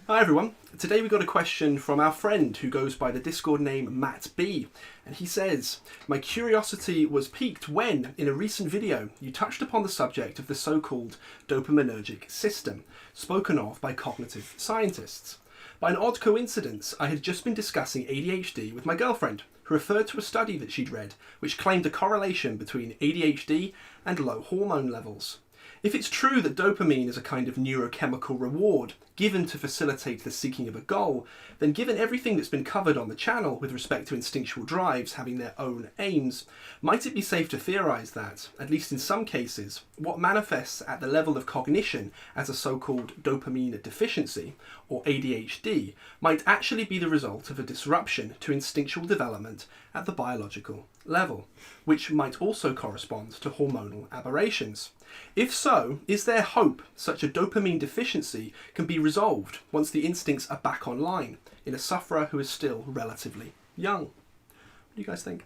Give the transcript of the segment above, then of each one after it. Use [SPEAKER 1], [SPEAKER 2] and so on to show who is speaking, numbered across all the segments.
[SPEAKER 1] Hi everyone. Today we got a question from our friend who goes by the Discord name Matt B. And he says, my curiosity was piqued when, in a recent video, you touched upon the subject of the so-called dopaminergic system, spoken of by cognitive scientists. By an odd coincidence, I had just been discussing ADHD with my girlfriend, who referred to a study that she'd read, which claimed a correlation between ADHD and low hormone levels. If it's true that dopamine is a kind of neurochemical reward given to facilitate the seeking of a goal, then given everything that's been covered on the channel with respect to instinctual drives having their own aims, might it be safe to theorise that, at least in some cases, what manifests at the level of cognition as a so-called dopamine deficiency, or ADHD, might actually be the result of a disruption to instinctual development at the biological level, which might also correspond to hormonal aberrations? If so, is there hope such a dopamine deficiency can be resolved once the instincts are back online in a sufferer who is still relatively young? What do you guys think?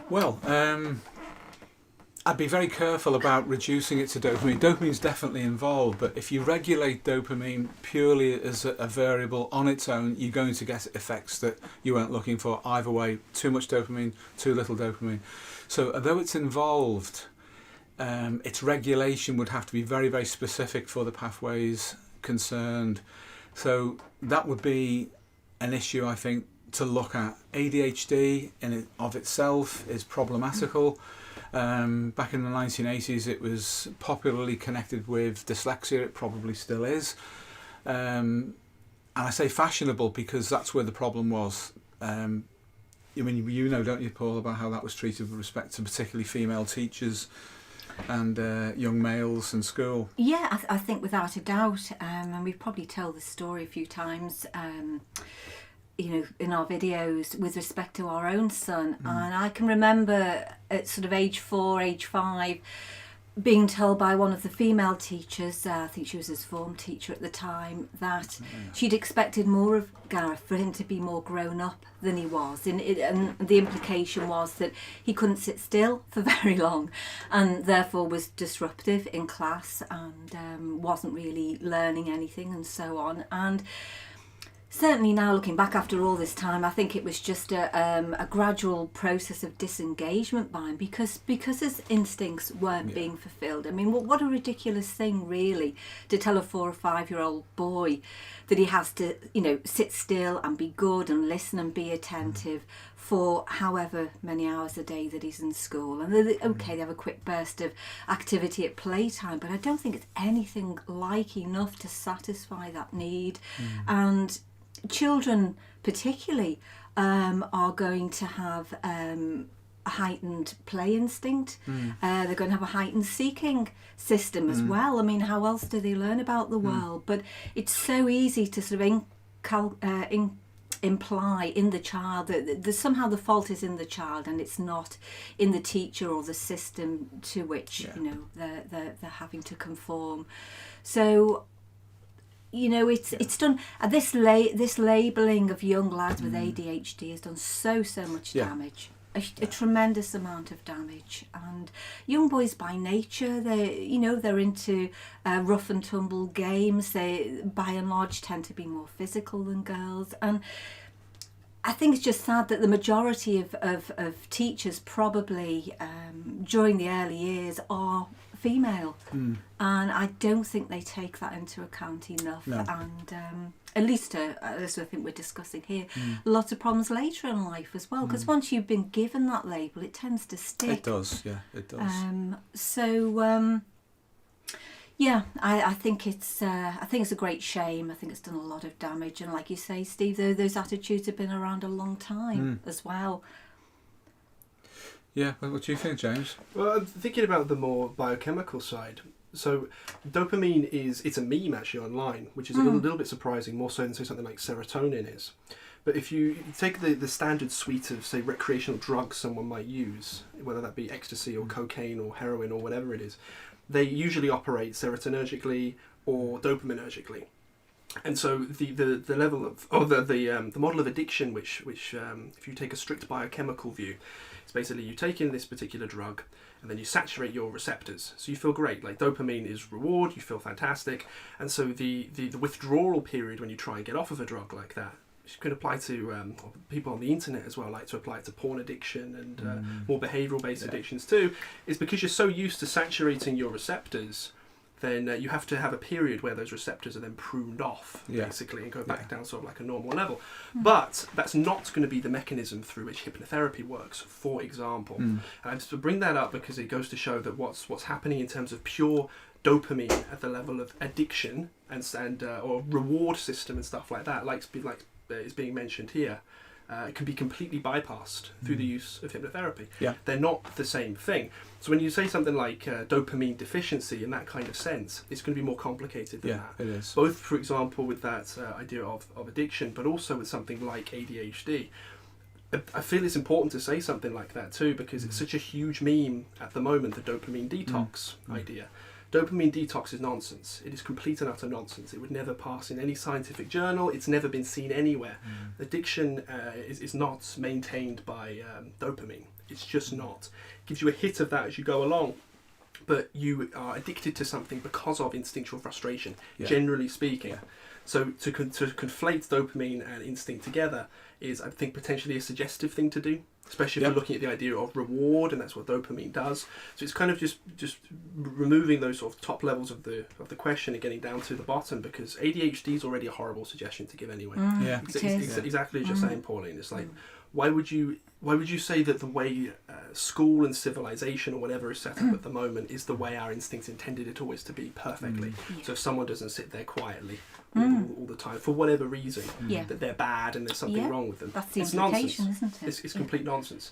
[SPEAKER 2] Well, I'd be very careful about reducing it to dopamine. Dopamine's definitely involved, but if you regulate dopamine purely as a variable on its own, you're going to get effects that you weren't looking for either way. Too much dopamine, too little dopamine. So although it's involved, its regulation would have to be very, very specific for the pathways concerned. So that would be an issue, I think, to look at. ADHD in it of itself is problematical. Back in the 1980s, it was popularly connected with dyslexia. It probably still is. And I say fashionable because that's where the problem was. I mean, you know, don't you, Paul, about how that was treated with respect to particularly female teachers and young males in school?
[SPEAKER 3] Yeah, I think without a doubt, and we've probably told this story a few times, you know, in our videos with respect to our own son. And I can remember at sort of age 4, age 5, being told by one of the female teachers, I think she was his form teacher at the time, that she'd expected more of Gareth, for him to be more grown up than he was. And the implication was that he couldn't sit still for very long and therefore was disruptive in class and wasn't really learning anything and so on. And certainly now looking back after all this time, I think it was just a gradual process of disengagement by him because his instincts weren't being fulfilled. I mean, what a ridiculous thing really to tell a 4 or 5-year-old boy that he has to, you know, sit still and be good and listen and be attentive for however many hours a day that he's in school. And they have a quick burst of activity at playtime, but I don't think it's anything like enough to satisfy that need. And children particularly are going to have a heightened play instinct. They're going to have a heightened seeking system as well. I mean, how else do they learn about the world? But it's so easy to sort of imply in the child that somehow the fault is in the child and it's not in the teacher or the system to which you know they're having to conform. So, you know, it's done. This labelling of young lads with ADHD has done so much damage, a tremendous amount of damage. And young boys by nature, they're into rough and tumble games. They, by and large, tend to be more physical than girls. And I think it's just sad that the majority of teachers probably during the early years are female, and I don't think they take that into account enough. No. And at least as I think we're discussing here, lots of problems later in life as well, because once you've been given that label, it tends to stick.
[SPEAKER 2] It does, yeah, it does.
[SPEAKER 3] I think it's a great shame. I think it's done a lot of damage, and like you say, Steve, those attitudes have been around a long time as well.
[SPEAKER 2] Yeah, what do you think, James?
[SPEAKER 1] Well, I'm thinking about the more biochemical side. So dopamine it's a meme actually online, which is a little bit surprising, more so than say something like serotonin is. But if you take the standard suite of, say, recreational drugs someone might use, whether that be ecstasy or cocaine or heroin or whatever it is, they usually operate serotonergically or dopaminergically. And so the level of, or the model of addiction, which if you take a strict biochemical view, it's basically you take in this particular drug, and then you saturate your receptors, so you feel great. Like dopamine is reward, you feel fantastic, and so the withdrawal period when you try and get off of a drug like that, which could apply to people on the internet as well, like to apply to porn addiction and more behavioural based addictions too, is because you're so used to saturating your receptors, then you have to have a period where those receptors are then pruned off, basically, and go back down sort of like a normal level. But that's not going to be the mechanism through which hypnotherapy works, for example. And I just bring that up because it goes to show that what's happening in terms of pure dopamine at the level of addiction and or reward system and stuff like that, like is being mentioned here, can be completely bypassed through the use of hypnotherapy. They're not the same thing. So when you say something like dopamine deficiency in that kind of sense, it's going to be more complicated than that.
[SPEAKER 2] It is.
[SPEAKER 1] Both, for example, with that idea of addiction, but also with something like ADHD. I feel it's important to say something like that too, because it's such a huge meme at the moment, the dopamine detox idea. Dopamine detox is nonsense. It is complete and utter nonsense. It would never pass in any scientific journal. It's never been seen anywhere. Addiction is not maintained by dopamine. It's just not. It gives you a hit of that as you go along, but you are addicted to something because of instinctual frustration, generally speaking. So to conflate dopamine and instinct together is, I think, potentially a suggestive thing to do, especially if you're looking at the idea of reward, and that's what dopamine does. So it's kind of just removing those sort of top levels of the question and getting down to the bottom, because ADHD is already a horrible suggestion to give anyway. Exactly as you're saying, Pauline. It's like, why would you say that the way school and civilization or whatever is set up at the moment is the way our instincts intended it always to be perfectly? So if someone doesn't sit there quietly all the time for whatever reason, that they're bad and there's something wrong with them,
[SPEAKER 3] that's the
[SPEAKER 1] it's
[SPEAKER 3] implication,
[SPEAKER 1] nonsense.
[SPEAKER 3] isn't it?
[SPEAKER 1] It's complete nonsense.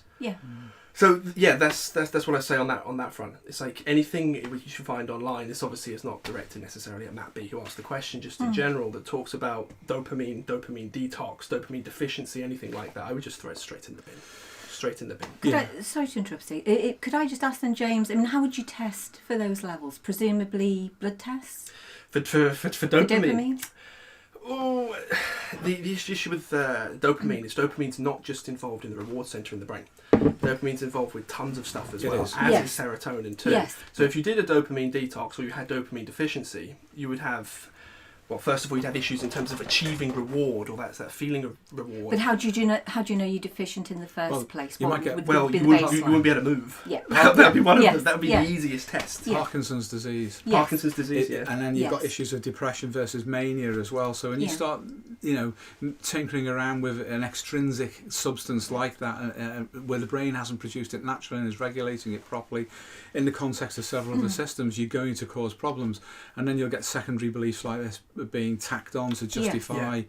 [SPEAKER 3] So
[SPEAKER 1] that's what I say on that front. It's like anything you should find online. This obviously is not directed necessarily at Matt B, who asked the question, just in general, that talks about dopamine detox, dopamine deficiency, anything like that. I would just throw it straight in the bin.
[SPEAKER 3] Sorry to interrupt you. Could I just ask then, James, I mean, how would you test for those levels? Presumably blood tests?
[SPEAKER 1] For dopamine?
[SPEAKER 3] For
[SPEAKER 1] Oh, the issue with dopamine is dopamine's not just involved in the reward centre in the brain. Dopamine's involved with tons of stuff as well, as is serotonin too. So if you did a dopamine detox or you had dopamine deficiency, you would have, well, first of all, you'd have issues in terms of achieving reward, or that's that feeling of reward.
[SPEAKER 3] But how do you know you're deficient in the first place?
[SPEAKER 2] You might get
[SPEAKER 1] you wouldn't be able to move. That'd be one of them. That would be the easiest test.
[SPEAKER 2] Parkinson's disease.
[SPEAKER 1] Parkinson's disease.
[SPEAKER 2] And then you've got issues of depression versus mania as well. So when you start, tinkering around with an extrinsic substance like that, where the brain hasn't produced it naturally and is regulating it properly, in the context of several other systems, you're going to cause problems. And then you'll get secondary beliefs like this being tacked on to justify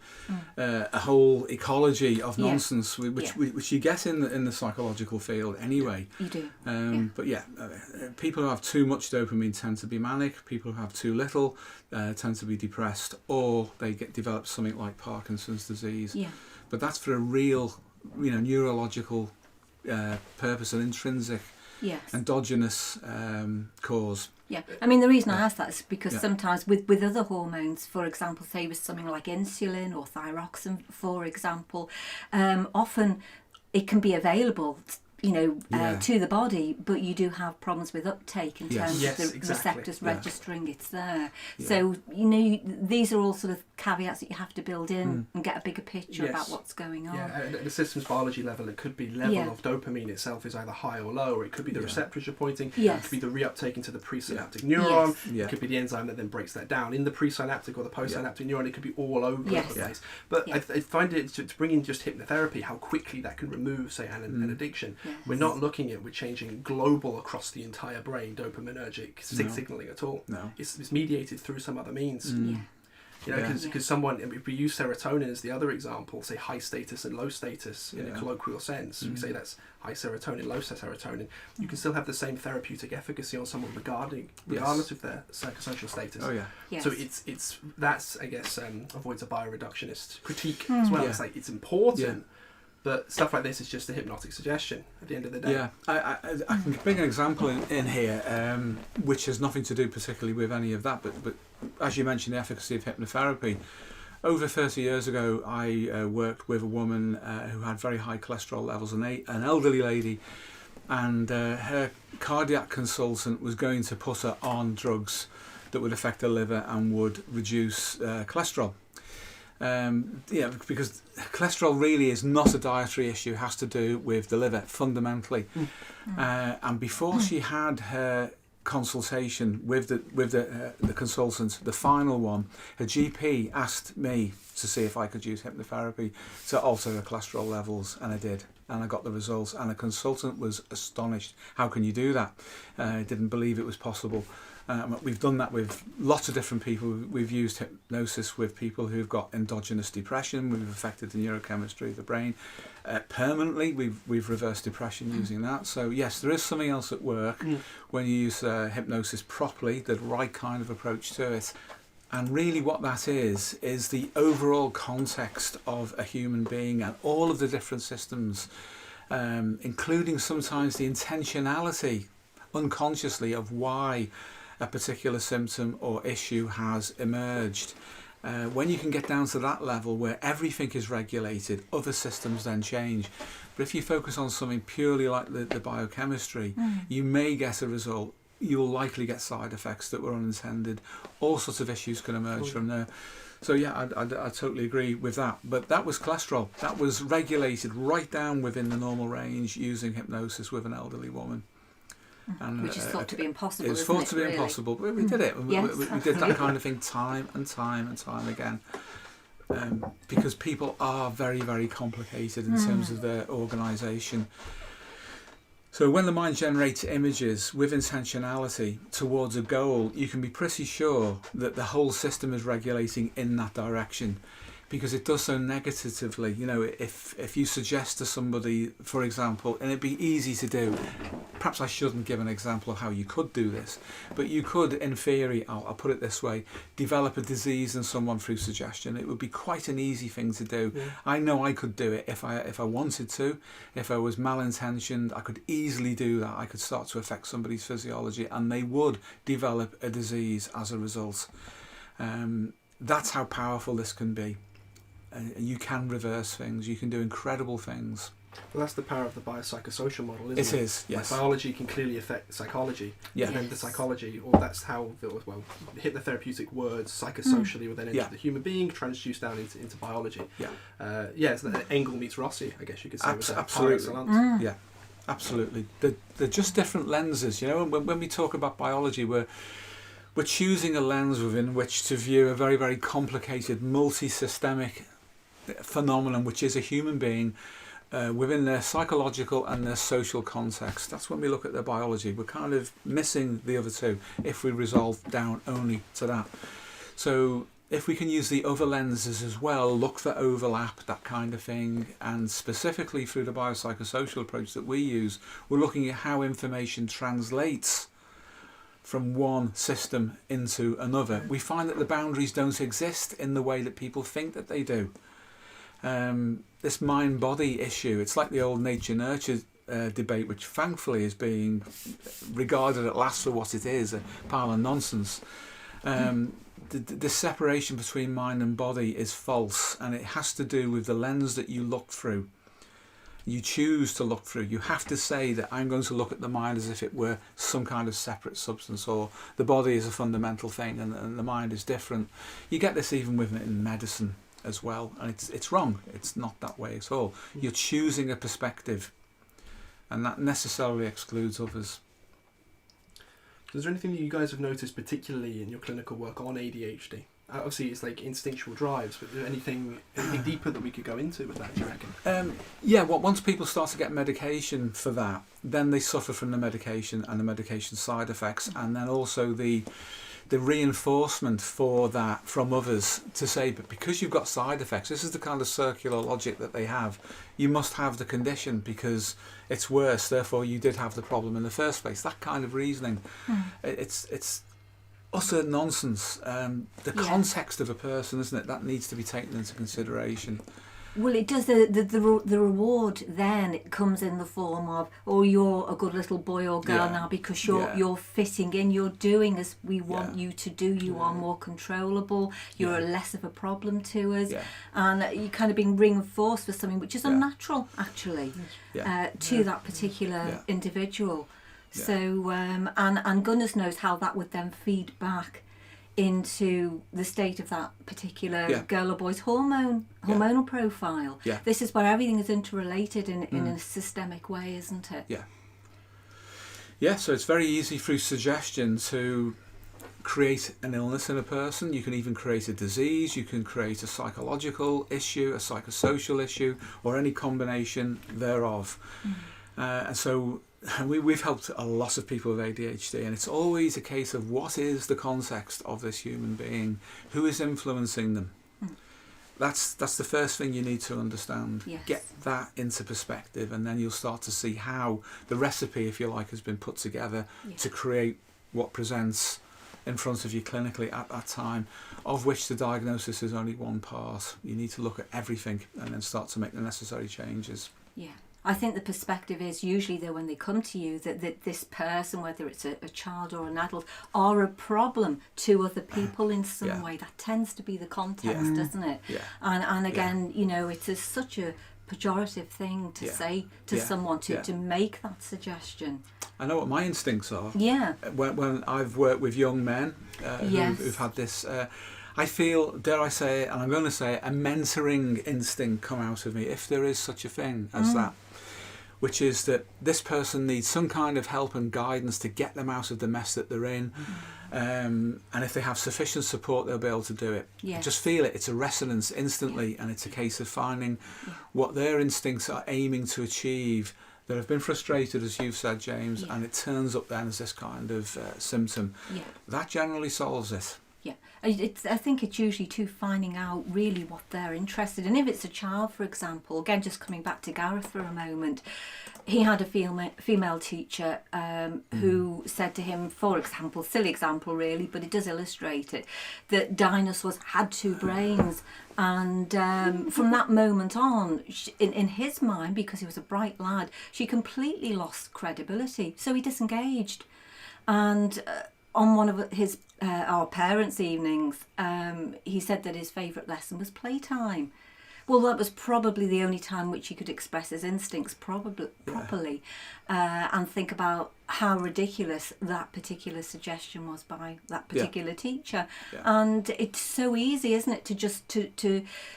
[SPEAKER 2] a whole ecology of nonsense, which you get in the psychological field anyway.
[SPEAKER 3] You do.
[SPEAKER 2] But people who have too much dopamine tend to be manic. People who have too little tend to be depressed, or they develop something like Parkinson's disease. But that's for a real, neurological purpose, an intrinsic, endogenous cause.
[SPEAKER 3] I mean, the reason I ask that is because sometimes with other hormones, for example, say with something like insulin or thyroxine, for example, often it can be available to the body, but you do have problems with uptake in terms of the receptors registering it's there. So these are all sort of caveats that you have to build in and get a bigger picture about what's going on.
[SPEAKER 1] At the systems biology level, it could be level of dopamine itself is either high or low, or it could be the receptors you're pointing. It could be the reuptake into the presynaptic neuron. It could be the enzyme that then breaks that down in the presynaptic or the postsynaptic neuron. It could be all over the place. But I find it to bring in just hypnotherapy, how quickly that can remove, say, an addiction. We're not looking at changing global across the entire brain dopaminergic signalling at all. It's mediated through some other means. Because someone, if we use serotonin as the other example, say high status and low status in a colloquial sense, we say that's high serotonin, low serotonin, you can still have the same therapeutic efficacy on someone regardless of their psychosocial status. So that's, I guess, avoids a bioreductionist critique as well. It's like, it's important, but stuff like this is just a hypnotic suggestion at the end of the day.
[SPEAKER 2] I can bring an example in here, which has nothing to do particularly with any of that, but as you mentioned, the efficacy of hypnotherapy. Over 30 years ago, I worked with a woman who had very high cholesterol levels, an elderly lady, and her cardiac consultant was going to put her on drugs that would affect her liver and would reduce cholesterol. Because cholesterol really is not a dietary issue, it has to do with the liver fundamentally. And before she had her consultation with the consultant, the final one, her GP asked me to see if I could use hypnotherapy to alter her cholesterol levels, and I did, and I got the results, and the consultant was astonished. How can you do that? Didn't believe it was possible. We've done that with lots of different people. We've used hypnosis with people who've got endogenous depression. We've affected the neurochemistry of the brain. Permanently, we've reversed depression using that. So yes, there is something else at work when you use hypnosis properly, the right kind of approach to it. And really what that is the overall context of a human being and all of the different systems, including sometimes the intentionality unconsciously of why a particular symptom or issue has emerged. When you can get down to that level where everything is regulated, other systems then change. But if you focus on something purely like the biochemistry, you may get a result. You'll likely get side effects that were unintended. All sorts of issues can emerge from there. So yeah, I totally agree with that. But that was cholesterol. That was regulated right down within the normal range using hypnosis with an elderly woman. And,
[SPEAKER 3] which is thought to be impossible.
[SPEAKER 2] It's thought to be impossible, but we did it.
[SPEAKER 3] Yes,
[SPEAKER 2] we did that kind of thing time and time again, because people are very, very complicated in terms of their organisation. So when the mind generates images with intentionality towards a goal, you can be pretty sure that the whole system is regulating in that direction, because it does so negatively. You know, if you suggest to somebody, for example, and it'd be easy to do, perhaps I shouldn't give an example of how you could do this, but you could, in theory, I'll put it this way, develop a disease in someone through suggestion. It would be quite an easy thing to do. Yeah. I know I could do it if I wanted to. If I was malintentioned, I could easily do that. I could start to affect somebody's physiology and they would develop a disease as a result. That's how powerful this can be. You can reverse things. You can do incredible things.
[SPEAKER 1] Well, that's the power of the biopsychosocial model, isn't it?
[SPEAKER 2] It is, yes.
[SPEAKER 1] Like biology can clearly affect psychology.
[SPEAKER 2] Yeah.
[SPEAKER 1] And then the psychology, or that's how, hit the therapeutic words, psychosocially will then enter the human being, transduce down into biology. Yeah. It's like Engel meets Rossi, I guess you could say.
[SPEAKER 2] Absolutely. Yeah, absolutely. They're just different lenses, you know. When we talk about biology, we're choosing a lens within which to view a very, very complicated, multi-systemic phenomenon, which is a human being within their psychological and their social context. That's when we look at their biology. We're kind of missing the other two if we resolve down only to that. So if we can use the other lenses as well, look for overlap, that kind of thing, and specifically through the biopsychosocial approach that we use, we're looking at how information translates from one system into another. We find that the boundaries don't exist in the way that people think that they do. This mind-body issue, it's like the old nature-nurture debate, which thankfully is being regarded at last for what it is, a pile of nonsense. The separation between mind and body is false, and it has to do with the lens that you look through. You choose to look through. You have to say that I'm going to look at the mind as if it were some kind of separate substance, or the body is a fundamental thing and the mind is different. You get this even in medicine as well, and it's wrong. It's not that way at all. You're choosing a perspective, and that necessarily excludes others.
[SPEAKER 1] Is there anything that you guys have noticed particularly in your clinical work on ADHD? Obviously it's like instinctual drives, but is there anything deeper that we could go into with that, do you reckon?
[SPEAKER 2] Once people start to get medication for that, then they suffer from the medication and the medication side effects, and then also the reinforcement for that from others to say, but because you've got side effects, this is the kind of circular logic that they have, you must have the condition because it's worse, therefore you did have the problem in the first place. That kind of reasoning, it's utter nonsense. The context of a person, isn't it, that needs to be taken into consideration.
[SPEAKER 3] Well, it does. The reward then it comes in the form of, oh, you're a good little boy or girl now because you're fitting in. You're doing as we want you to do. You are more controllable. You're less of a problem to us, and you're kind of being reinforced for something which is unnatural, actually, to that particular individual. So, and goodness knows how that would then feed back into the state of that particular girl or boy's hormonal profile. This is where everything is interrelated in a systemic way, isn't it?
[SPEAKER 2] So it's very easy through suggestion to create an illness in a person. You can even create a disease, you can create a psychological issue, a psychosocial issue, or any combination thereof. And so we've helped a lot of people with ADHD, and it's always a case of what is the context of this human being, who is influencing them. That's the first thing you need to understand. Get that into perspective, and then you'll start to see how the recipe, if you like, has been put together to create what presents in front of you clinically at that time, of which the diagnosis is only one part. You need to look at everything and then start to make the necessary changes.
[SPEAKER 3] I think the perspective is usually though when they come to you that this person, whether it's a child or an adult, are a problem to other people in some way. That tends to be the context, doesn't it? And again, you know, it's such a pejorative thing to say to someone to make that suggestion.
[SPEAKER 2] I know what my instincts are. When I've worked with young men who've had this, I feel, dare I say it, and I'm going to say it, a mentoring instinct come out of me, if there is such a thing as that, which is that this person needs some kind of help and guidance to get them out of the mess that they're in. And if they have sufficient support, they'll be able to do it. Just feel it. It's a resonance instantly, and it's a case of finding what their instincts are aiming to achieve that have been frustrated, as you've said, James, and it turns up then as this kind of symptom. That generally solves it.
[SPEAKER 3] I think it's usually too finding out really what they're interested in. If it's a child, for example, again, just coming back to Gareth for a moment, he had a female teacher who said to him, for example, silly example really, but it does illustrate it, that dinosaurs had two brains. And from that moment on, in his mind, because he was a bright lad, she completely lost credibility. So he disengaged. And on one of his our parents' evenings, he said that his favourite lesson was playtime. Well, that was probably the only time which he could express his instincts properly and think about how ridiculous that particular suggestion was by that particular teacher. And it's so easy, isn't it, to just to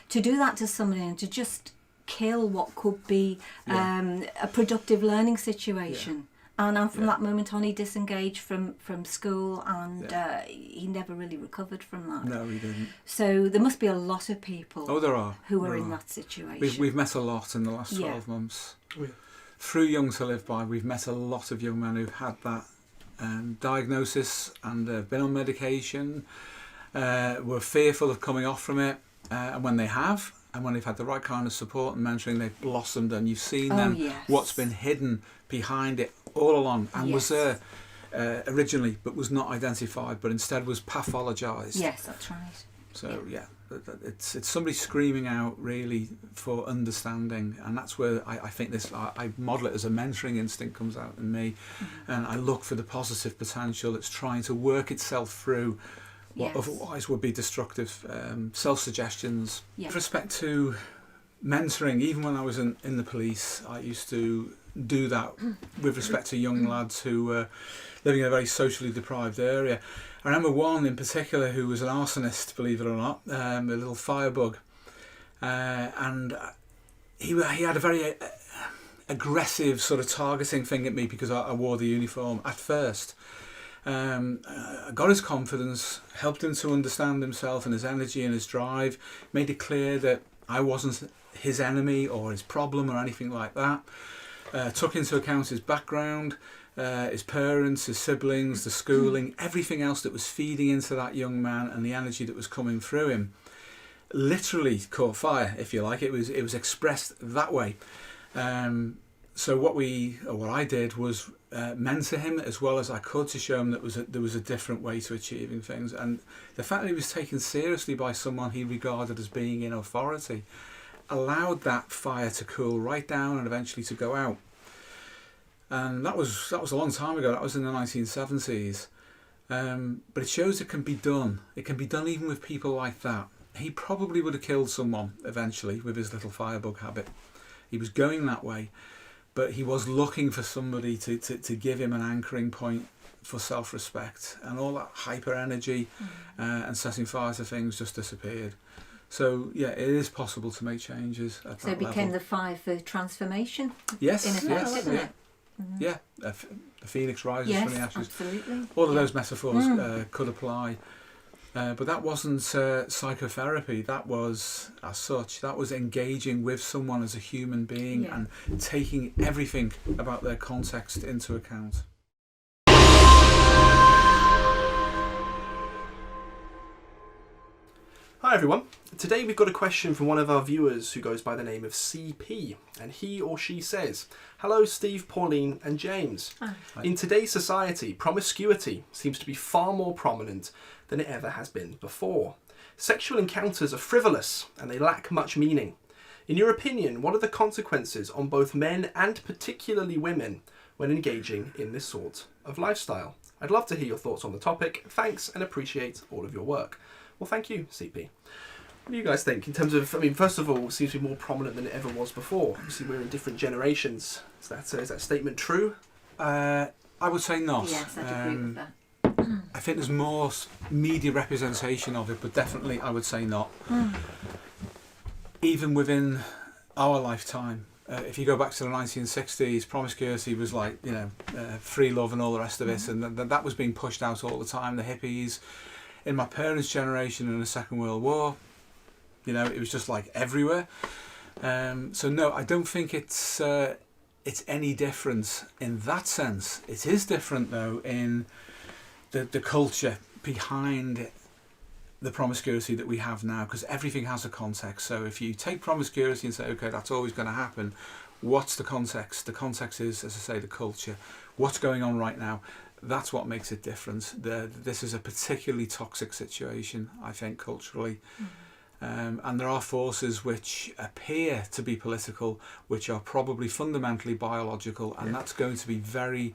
[SPEAKER 3] do that to somebody and to just kill what could be a productive learning situation. And from that moment on, he disengaged from school, and he never really recovered from that.
[SPEAKER 2] No, he didn't.
[SPEAKER 3] So there must be a lot of people who are in that situation.
[SPEAKER 2] We've met a lot in the last 12 months. Through Jung To Live By, we've met a lot of young men who've had that diagnosis and been on medication, were fearful of coming off from it, and when they have, and when they've had the right kind of support and mentoring, they've blossomed, and you've seen what's been hidden behind it all along, and was there originally, but was not identified, but instead was pathologized.
[SPEAKER 3] Yes, that's right.
[SPEAKER 2] So it's somebody screaming out really for understanding, and that's where I think this, I model it as a mentoring instinct comes out in me, and I look for the positive potential. It's trying to work itself through what otherwise would be destructive self-suggestions. With respect to mentoring, even when I was in the police, I used to do that with respect to young lads who were living in a very socially deprived area. I remember one in particular who was an arsonist, believe it or not, a little firebug, and he had a very aggressive sort of targeting thing at me because I wore the uniform at first. I got his confidence, helped him to understand himself and his energy and his drive, made it clear that I wasn't his enemy or his problem or anything like that. Took into account his background, his parents, his siblings, the schooling, everything else that was feeding into that young man and the energy that was coming through him. Literally caught fire, if you like. It was expressed that way. So what I did was mentor him as well as I could to show him that there was a different way to achieving things, and the fact that he was taken seriously by someone he regarded as being in authority allowed that fire to cool right down and eventually to go out. And that was a long time ago. That was in the 1970s. But it shows it can be done. It can be done even with people like that. He probably would have killed someone eventually with his little firebug habit. He was going that way, but he was looking for somebody to give him an anchoring point for self-respect, and all that hyper energy and setting fire to things just disappeared. So yeah, it is possible to make changes at
[SPEAKER 3] So
[SPEAKER 2] that
[SPEAKER 3] it became
[SPEAKER 2] level.
[SPEAKER 3] the fire for transformation.
[SPEAKER 2] Yes,
[SPEAKER 3] in effect,
[SPEAKER 2] yes,
[SPEAKER 3] didn't
[SPEAKER 2] yeah.
[SPEAKER 3] it?
[SPEAKER 2] Yeah, the phoenix rises
[SPEAKER 3] Yes,
[SPEAKER 2] from the ashes.
[SPEAKER 3] absolutely.
[SPEAKER 2] All of
[SPEAKER 3] Yeah.
[SPEAKER 2] those metaphors could apply. But that wasn't psychotherapy. That was, as such, that was engaging with someone as a human being and taking everything about their context into account.
[SPEAKER 1] Hi everyone. Today we've got a question from one of our viewers who goes by the name of CP, and he or she says, "Hello Steve, Pauline and James.
[SPEAKER 3] Hi.
[SPEAKER 1] In today's society, promiscuity seems to be far more prominent than it ever has been before. Sexual encounters are frivolous and they lack much meaning. In your opinion, what are the consequences on both men and particularly women when engaging in this sort of lifestyle? I'd love to hear your thoughts on the topic. Thanks and appreciate all of your work." Well, thank you, CP. What do you guys think in terms of, I mean, first of all, it seems to be more prominent than it ever was before. Obviously, we're in different generations. Is that statement true?
[SPEAKER 2] I would say not.
[SPEAKER 3] Yes, I'd agree with that.
[SPEAKER 2] I think there's more media representation of it, but definitely I would say not. Even within our lifetime, if you go back to the 1960s, promiscuity was like, free love and all the rest of it, and that was being pushed out all the time. The hippies, in my parents' generation in the Second World War, it was just like everywhere. So no, I don't think it's any different in that sense. It is different though in the culture behind the promiscuity that we have now, because everything has a context. So if you take promiscuity and say, okay, that's always going to happen, what's the context? The context is, as I say, the culture. What's going on right now? That's what makes it different. This is a particularly toxic situation, I think, culturally. And there are forces which appear to be political, which are probably fundamentally biological, and that's going to be very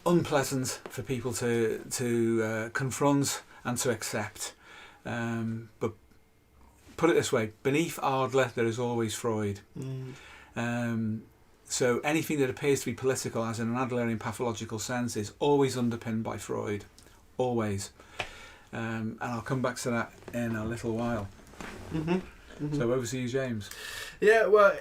[SPEAKER 2] unpleasant for people to confront and to accept. But put it this way, beneath Adler there is always Freud. So anything that appears to be political, as in an Adlerian pathological sense, is always underpinned by Freud. Always. And I'll come back to that in a little while. So over to you, James.
[SPEAKER 1] Yeah, well,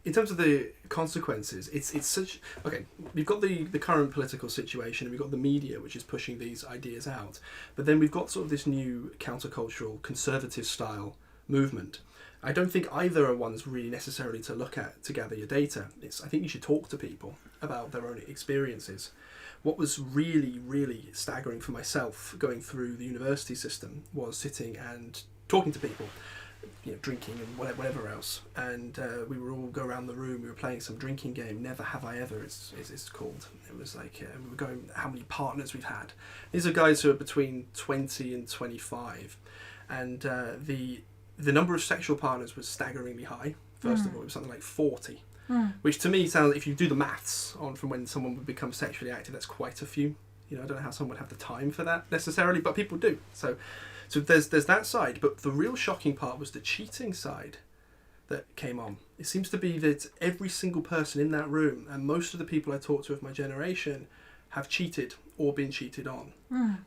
[SPEAKER 1] in terms of the consequences, it's such... Okay, we've got the current political situation, and we've got the media, which is pushing these ideas out. But then we've got sort of this new countercultural, conservative style movement. I don't think either are ones really necessarily to look at to gather your data. I think you should talk to people about their own experiences. What was really, really staggering for myself going through the university system was sitting and talking to people, drinking and whatever else. And we were all go around the room. We were playing some drinking game. Never Have I Ever, it's called. It was like we were going how many partners we've had. These are guys who are between 20 and 25, and the number of sexual partners was staggeringly high. First of all, it was something like 40, which to me sounds, if you do the maths on from when someone would become sexually active, that's quite a few. I don't know how someone would have the time for that necessarily, but people do. So there's that side, but the real shocking part was the cheating side that came on. It seems to be that every single person in that room, and most of the people I talk to of my generation, have cheated or been cheated on.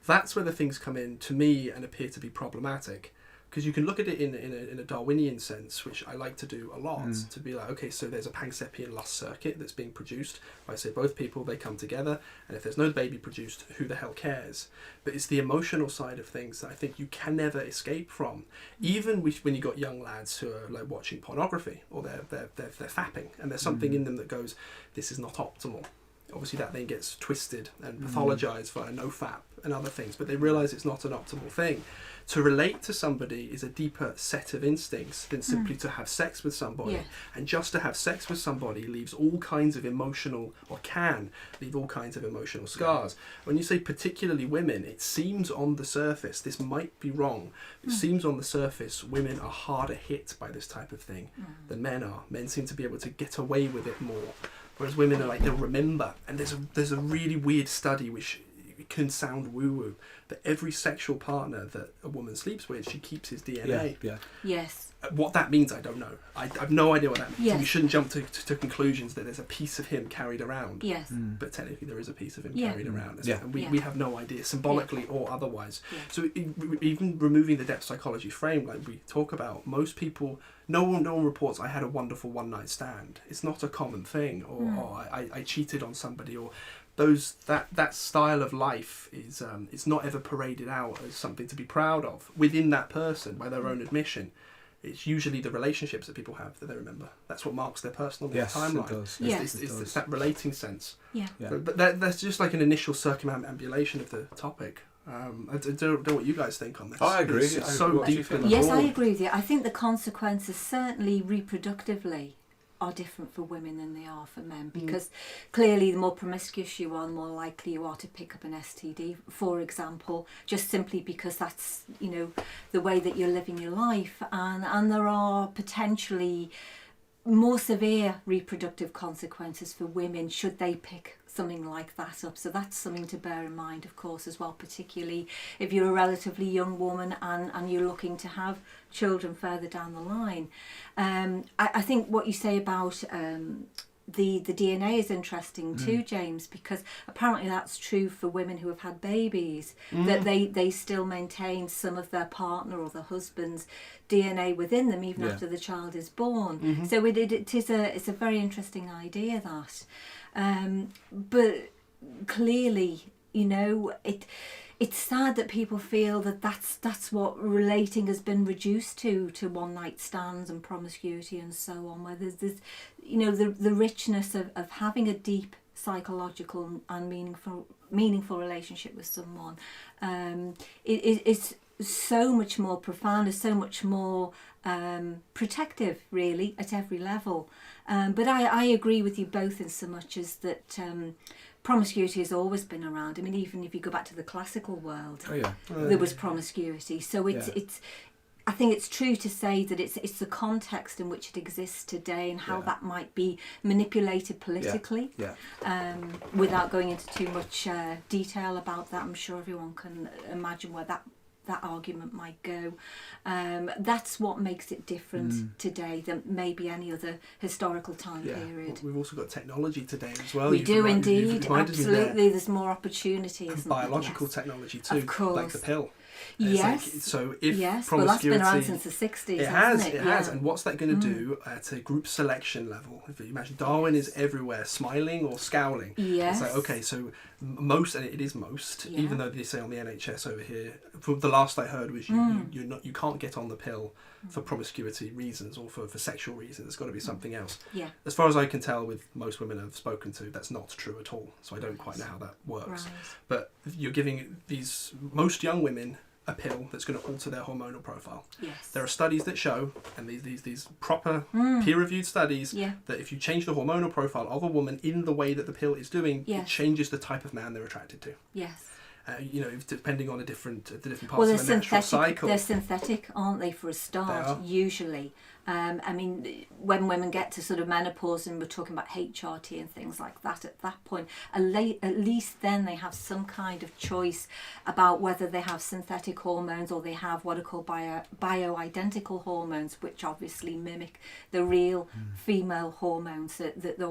[SPEAKER 1] That's where the things come in to me and appear to be problematic. Because you can look at it in a Darwinian sense, which I like to do a lot, to be like, okay, so there's a Panseppian lust circuit that's being produced. I say both people, they come together, and if there's no baby produced, who the hell cares? But it's the emotional side of things that I think you can never escape from. Even when you got young lads who are like watching pornography, or they're fapping, and there's something in them that goes, this is not optimal. obviously that then gets twisted and pathologized via nofap and other things, but they realize it's not an optimal thing. To relate to somebody is a deeper set of instincts than simply to have sex with somebody.
[SPEAKER 3] Yes.
[SPEAKER 1] And just to have sex with somebody leaves all kinds of emotional, or can leave all kinds of emotional scars. When you say particularly women, it seems on the surface, this might be wrong, it seems on the surface women are harder hit by this type of thing than men are. Men seem to be able to get away with it more, whereas women are like, they'll remember. And there's a really weird study which it can sound woo-woo, but every sexual partner that a woman sleeps with, she keeps his DNA.
[SPEAKER 2] Yeah.
[SPEAKER 3] Yes.
[SPEAKER 1] What that means, I don't know. I've no idea what that means.
[SPEAKER 3] Yes.
[SPEAKER 1] So we shouldn't jump to conclusions that there's a piece of him carried around.
[SPEAKER 3] Yes.
[SPEAKER 1] But technically there is a piece of him
[SPEAKER 3] Yeah.
[SPEAKER 1] carried around.
[SPEAKER 2] Yeah.
[SPEAKER 1] And we have no idea, symbolically or otherwise.
[SPEAKER 3] Yeah.
[SPEAKER 1] So even removing the depth psychology frame, like we talk about, most people, no one reports, I had a wonderful one-night stand. It's not a common thing. Or I cheated on somebody, or that style of life is it's not ever paraded out as something to be proud of within that person by their own admission. It's usually the relationships that people have that they remember. That's what marks their personal timeline.
[SPEAKER 2] It does.
[SPEAKER 1] It's that relating sense.
[SPEAKER 3] Yeah.
[SPEAKER 2] Yeah.
[SPEAKER 1] But that's just like an initial circumambulation of the topic. I don't know what you guys think on this.
[SPEAKER 2] I agree.
[SPEAKER 1] It's so deep in the
[SPEAKER 3] Yes, I
[SPEAKER 1] broad.
[SPEAKER 3] agree with you. I think the consequences, certainly reproductively, are different for women than they are for men, because clearly the more promiscuous you are, the more likely you are to pick up an STD, for example, just simply because that's, you know, the way that you're living your life. And there are potentially more severe reproductive consequences for women should they pick something like that up. So that's something to bear in mind, of course, as well, particularly if you're a relatively young woman and you're looking to have children further down the line. I think what you say about the DNA is interesting too, James, because apparently that's true for women who have had babies, that they still maintain some of their partner or their husband's DNA within them even after the child is born. So it's a very interesting idea, that. But clearly, you know, it's sad that people feel that that's what relating has been reduced to one night stands and promiscuity and so on, where there's you know, the richness of having a deep psychological and meaningful relationship with someone is so much more profound, is so much more protective, really, at every level. But I agree with you both in so much as that promiscuity has always been around. I mean, even if you go back to the classical world, there was promiscuity. So it's I think it's true to say that it's the context in which it exists today and how that might be manipulated politically. Without going into too much detail about that, I'm sure everyone can imagine where that argument might go. That's what makes it different today than maybe any other historical time period.
[SPEAKER 1] We've also got technology today as well.
[SPEAKER 3] We do indeed, absolutely. There's more opportunity, isn't there?
[SPEAKER 1] Biological technology too,
[SPEAKER 3] of course.
[SPEAKER 1] like the pill.
[SPEAKER 3] Yes.
[SPEAKER 1] Like, so if
[SPEAKER 3] well, that's been around
[SPEAKER 1] promiscuity,
[SPEAKER 3] since the 60s,
[SPEAKER 1] it
[SPEAKER 3] hasn't
[SPEAKER 1] has. And what's that going to do at a group selection level? If you imagine Darwin is everywhere, smiling or scowling.
[SPEAKER 3] Yes.
[SPEAKER 1] It's like, okay, so most, and it is most, even though they say on the NHS over here, from the last I heard was you can't get on the pill for promiscuity reasons or for sexual reasons. There's got to be something else.
[SPEAKER 3] Yeah.
[SPEAKER 1] As far as I can tell, with most women I've spoken to, that's not true at all. So I don't quite know how that works.
[SPEAKER 3] Right.
[SPEAKER 1] But you're giving most young women a pill that's going to alter their hormonal profile.
[SPEAKER 3] Yes.
[SPEAKER 1] There are studies that show, and these proper peer-reviewed studies, that if you change the hormonal profile of a woman in the way that the pill is doing, it changes the type of man they're attracted to.
[SPEAKER 3] Yes.
[SPEAKER 1] You know, depending on the different parts
[SPEAKER 3] Well,
[SPEAKER 1] of the natural cycle.
[SPEAKER 3] They're synthetic, aren't they, for a start, usually? I mean, when women get to sort of menopause, and we're talking about HRT and things like that, at that point, at least then they have some kind of choice about whether they have synthetic hormones or they have what are called bioidentical hormones, which obviously mimic the real female hormones that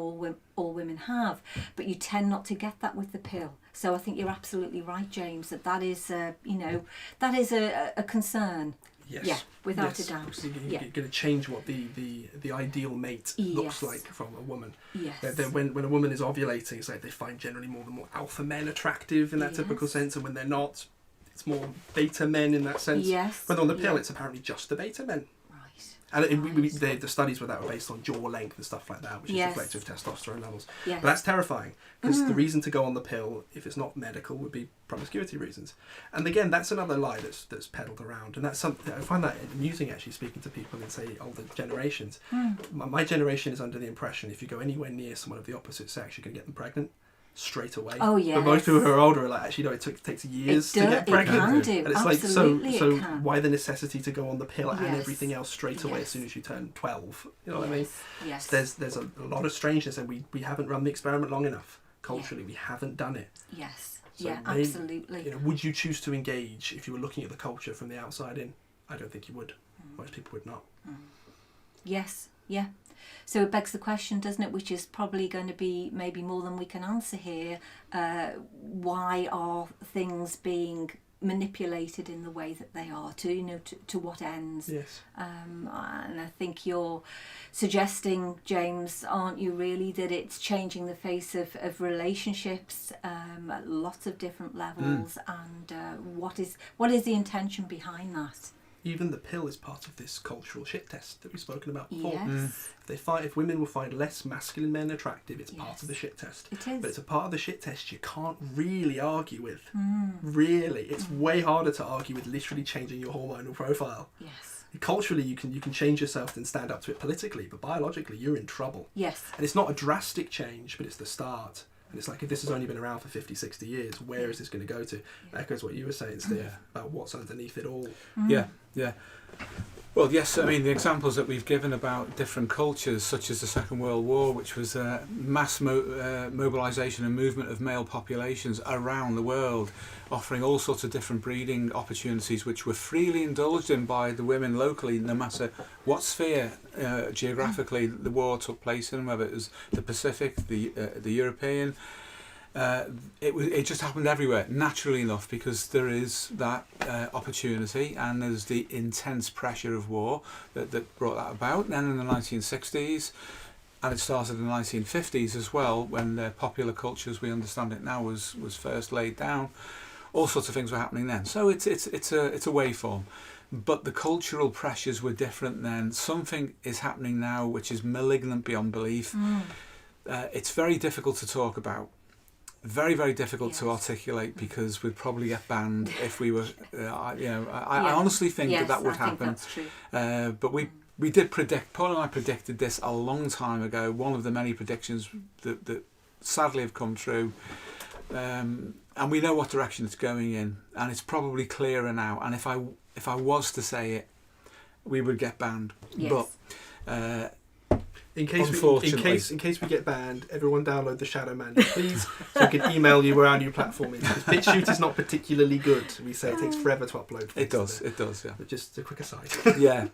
[SPEAKER 3] all women have. But you tend not to get that with the pill. So I think you're absolutely right, James, that is a concern.
[SPEAKER 1] Yes.
[SPEAKER 3] Yeah, without a doubt.
[SPEAKER 1] You're going to change what the ideal mate looks like from a woman.
[SPEAKER 3] Yes.
[SPEAKER 1] When a woman is ovulating, it's like they find generally more alpha men attractive in that typical sense, and when they're not, it's more beta men in that sense.
[SPEAKER 3] Yes.
[SPEAKER 1] But on the pill, it's apparently just the beta men.
[SPEAKER 3] Right.
[SPEAKER 1] And the studies with that were based on jaw length and stuff like that, which is reflective of testosterone levels.
[SPEAKER 3] Yes.
[SPEAKER 1] But that's terrifying, because the reason to go on the pill, if it's not medical, would be promiscuity reasons. And again, that's another lie that's peddled around. And that's something I find that amusing, actually, speaking to people in, say, older generations. My generation is under the impression if you go anywhere near someone of the opposite sex, you're going to get them pregnant straight away.
[SPEAKER 3] Oh yeah.
[SPEAKER 1] But most people who are older are like, actually, no, it takes years to get pregnant.
[SPEAKER 3] It can do.
[SPEAKER 1] And it's
[SPEAKER 3] Absolutely,
[SPEAKER 1] like, so
[SPEAKER 3] it can.
[SPEAKER 1] why the necessity to go on the pill and
[SPEAKER 3] Yes.
[SPEAKER 1] everything else straight away as soon as you turn 12? You know what I mean?
[SPEAKER 3] Yes.
[SPEAKER 1] There's a lot of strangeness, and we haven't run the experiment long enough. Culturally, we haven't done it.
[SPEAKER 3] Yes.
[SPEAKER 1] So
[SPEAKER 3] yeah,
[SPEAKER 1] maybe,
[SPEAKER 3] absolutely.
[SPEAKER 1] You know, would you choose to engage if you were looking at the culture from the outside in? I don't think you would. Most people would not.
[SPEAKER 3] Yes. Yeah. So it begs the question, doesn't it, which is probably going to be maybe more than we can answer here. Why are things being manipulated in the way that they are, to what ends?
[SPEAKER 1] Yes.
[SPEAKER 3] And I think you're suggesting, James, aren't you really, that it's changing the face of relationships at lots of different levels, and what is the intention behind that?
[SPEAKER 1] Even the pill is part of this cultural shit test that we've spoken about before.
[SPEAKER 3] Yes.
[SPEAKER 1] If women will find less masculine men attractive, it's part of the shit test.
[SPEAKER 3] It is.
[SPEAKER 1] But it's a part of the shit test you can't really argue with. Really. It's way harder to argue with literally changing your hormonal profile.
[SPEAKER 3] Yes.
[SPEAKER 1] Culturally, you can change yourself and stand up to it politically, but biologically, you're in trouble.
[SPEAKER 3] Yes.
[SPEAKER 1] And it's not a drastic change, but it's the start. And it's like, if this has only been around for 50, 60 years, where is this going to go to? That echoes what you were saying, Steve, about what's underneath it all.
[SPEAKER 2] Yeah. Well, yes, I mean, the examples that we've given about different cultures, such as the Second World War, which was a mass mobilisation and movement of male populations around the world, offering all sorts of different breeding opportunities, which were freely indulged in by the women locally, no matter what sphere geographically the war took place in, whether it was the Pacific, the European. It just happened everywhere, naturally enough, because there is that opportunity, and there's the intense pressure of war that brought that about. And then in the 1960s, and it started in the 1950s as well, when popular culture as we understand it now was first laid down. All sorts of things were happening then. So it's a waveform. But the cultural pressures were different then. Something is happening now which is malignant beyond belief. It's very difficult to talk about. Very, very difficult to articulate, because we'd probably get banned if we were, I honestly think that would happen.
[SPEAKER 3] Think that's true.
[SPEAKER 2] But we did predict, Paul and I predicted this a long time ago, one of the many predictions that sadly have come true. And we know what direction it's going in, and it's probably clearer now. And if I was to say it, we would get banned.
[SPEAKER 3] Yes.
[SPEAKER 2] But
[SPEAKER 1] In case we get banned, everyone download the Shadow Manual, please, so we can email you where our new platform is. Because BitChute is not particularly good. We say it takes forever to upload.
[SPEAKER 2] It does, yeah.
[SPEAKER 1] But just a quick aside.
[SPEAKER 2] Yeah.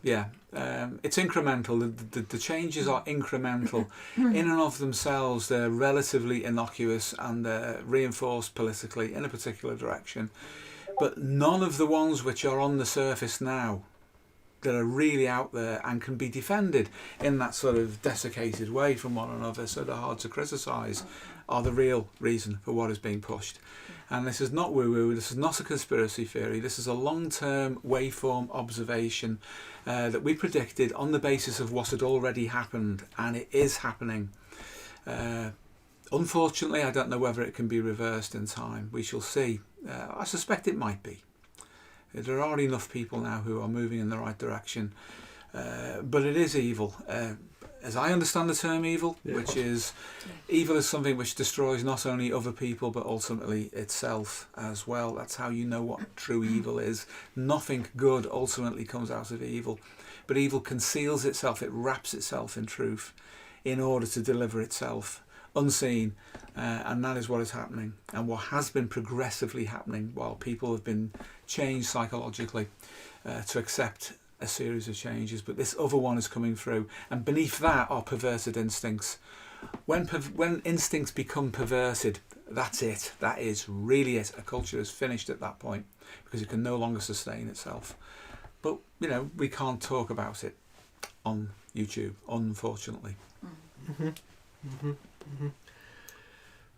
[SPEAKER 2] It's incremental. The changes are incremental. In and of themselves, they're relatively innocuous, and they're reinforced politically in a particular direction. But none of the ones which are on the surface now, that are really out there and can be defended in that sort of desiccated way from one another, so they're hard to criticise, are the real reason for what is being pushed. And this is not woo-woo, this is not a conspiracy theory, this is a long-term waveform observation that we predicted on the basis of what had already happened, and it is happening. Unfortunately, I don't know whether it can be reversed in time. We shall see. I suspect it might be. There are enough people now who are moving in the right direction, but it is evil. As I understand the term evil, which is evil is something which destroys not only other people but ultimately itself as well. That's how you know what true evil is. Nothing good ultimately comes out of evil, but evil conceals itself, it wraps itself in truth in order to deliver itself unseen, and that is what is happening, and what has been progressively happening while people have been changed psychologically to accept a series of changes. But this other one is coming through, and beneath that are perverted instincts. When instincts become perverted, that's it. That is really it. A culture is finished at that point, because it can no longer sustain itself. But we can't talk about it on YouTube, unfortunately.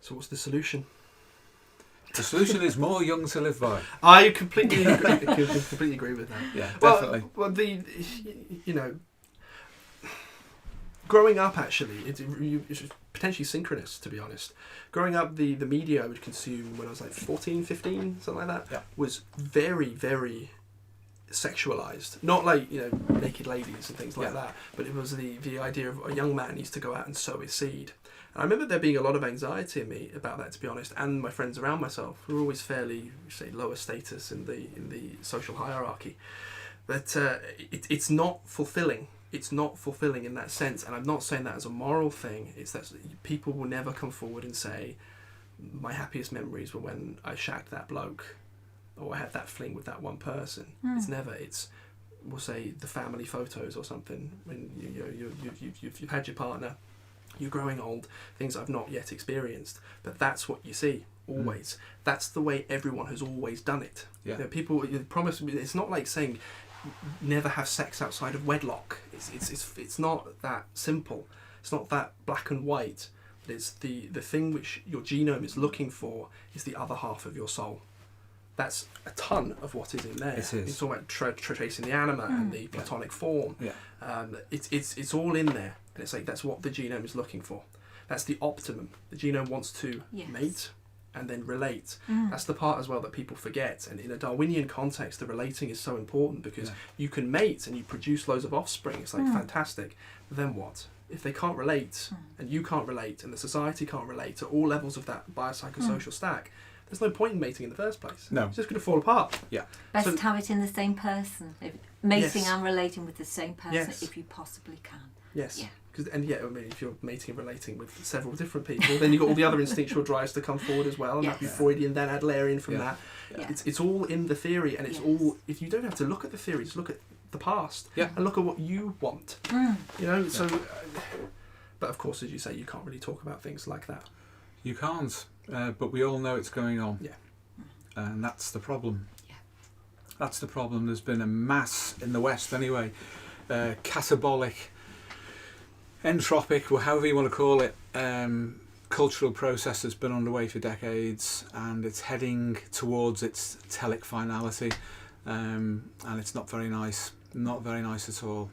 [SPEAKER 1] So what's the solution?
[SPEAKER 2] The solution is more Jung To Live By.
[SPEAKER 1] I completely agree with that.
[SPEAKER 2] Yeah, definitely.
[SPEAKER 1] Well, growing up, actually, it's potentially synchronous, to be honest. Growing up, the media I would consume when I was like 14, 15, something like that, was very, very sexualized. Not like, naked ladies and things like that, but it was the idea of a young man needs to go out and sow his seed. And I remember there being a lot of anxiety in me about that, to be honest, and my friends around myself who were always fairly, say, lower status in the social hierarchy. But it's not fulfilling. It's not fulfilling in that sense, and I'm not saying that as a moral thing. It's that people will never come forward and say, my happiest memories were when I shagged that bloke, or I had that fling with that one person. It's never. We'll say the family photos or something when you've had your partner, you're growing old, things I've not yet experienced, but that's what you see always. That's the way everyone has always done it. People promise. It's not like saying never have sex outside of wedlock. It's not that simple. It's not that black and white. But it's the thing which your genome is looking for is the other half of your soul. That's a ton of what is in there.
[SPEAKER 2] It is.
[SPEAKER 1] It's talking about tracing the anima and the platonic form. It's all in there, and it's like that's what the genome is looking for. That's the optimum. The genome wants to mate and then relate. That's the part as well that people forget. And in a Darwinian context, the relating is so important because you can mate and you produce loads of offspring. It's like fantastic. But then what? If they can't relate and you can't relate and the society can't relate at all levels of that biopsychosocial stack, there's no point in mating in the first place.
[SPEAKER 2] No.
[SPEAKER 1] It's just going to fall apart.
[SPEAKER 3] Best to have it in the same person. Mating and relating with the same person if you possibly can.
[SPEAKER 1] Yes. If you're mating and relating with several different people, then you've got all the other instinctual drives to come forward as well, and that'd be Freudian, then Adlerian from that. It's all in the theory, and it's all. If you don't have to look at the theory, just look at the past and look at what you want. So. But of course, as you say, you can't really talk about things like that.
[SPEAKER 2] You can't, but we all know it's going on.
[SPEAKER 1] Yeah.
[SPEAKER 2] And that's the problem. Yeah. That's the problem. There's been a mass in the West, anyway, catabolic, entropic, or however you want to call it, cultural process that's been underway for decades, and it's heading towards its telic finality, and it's not very nice. Not very nice at all.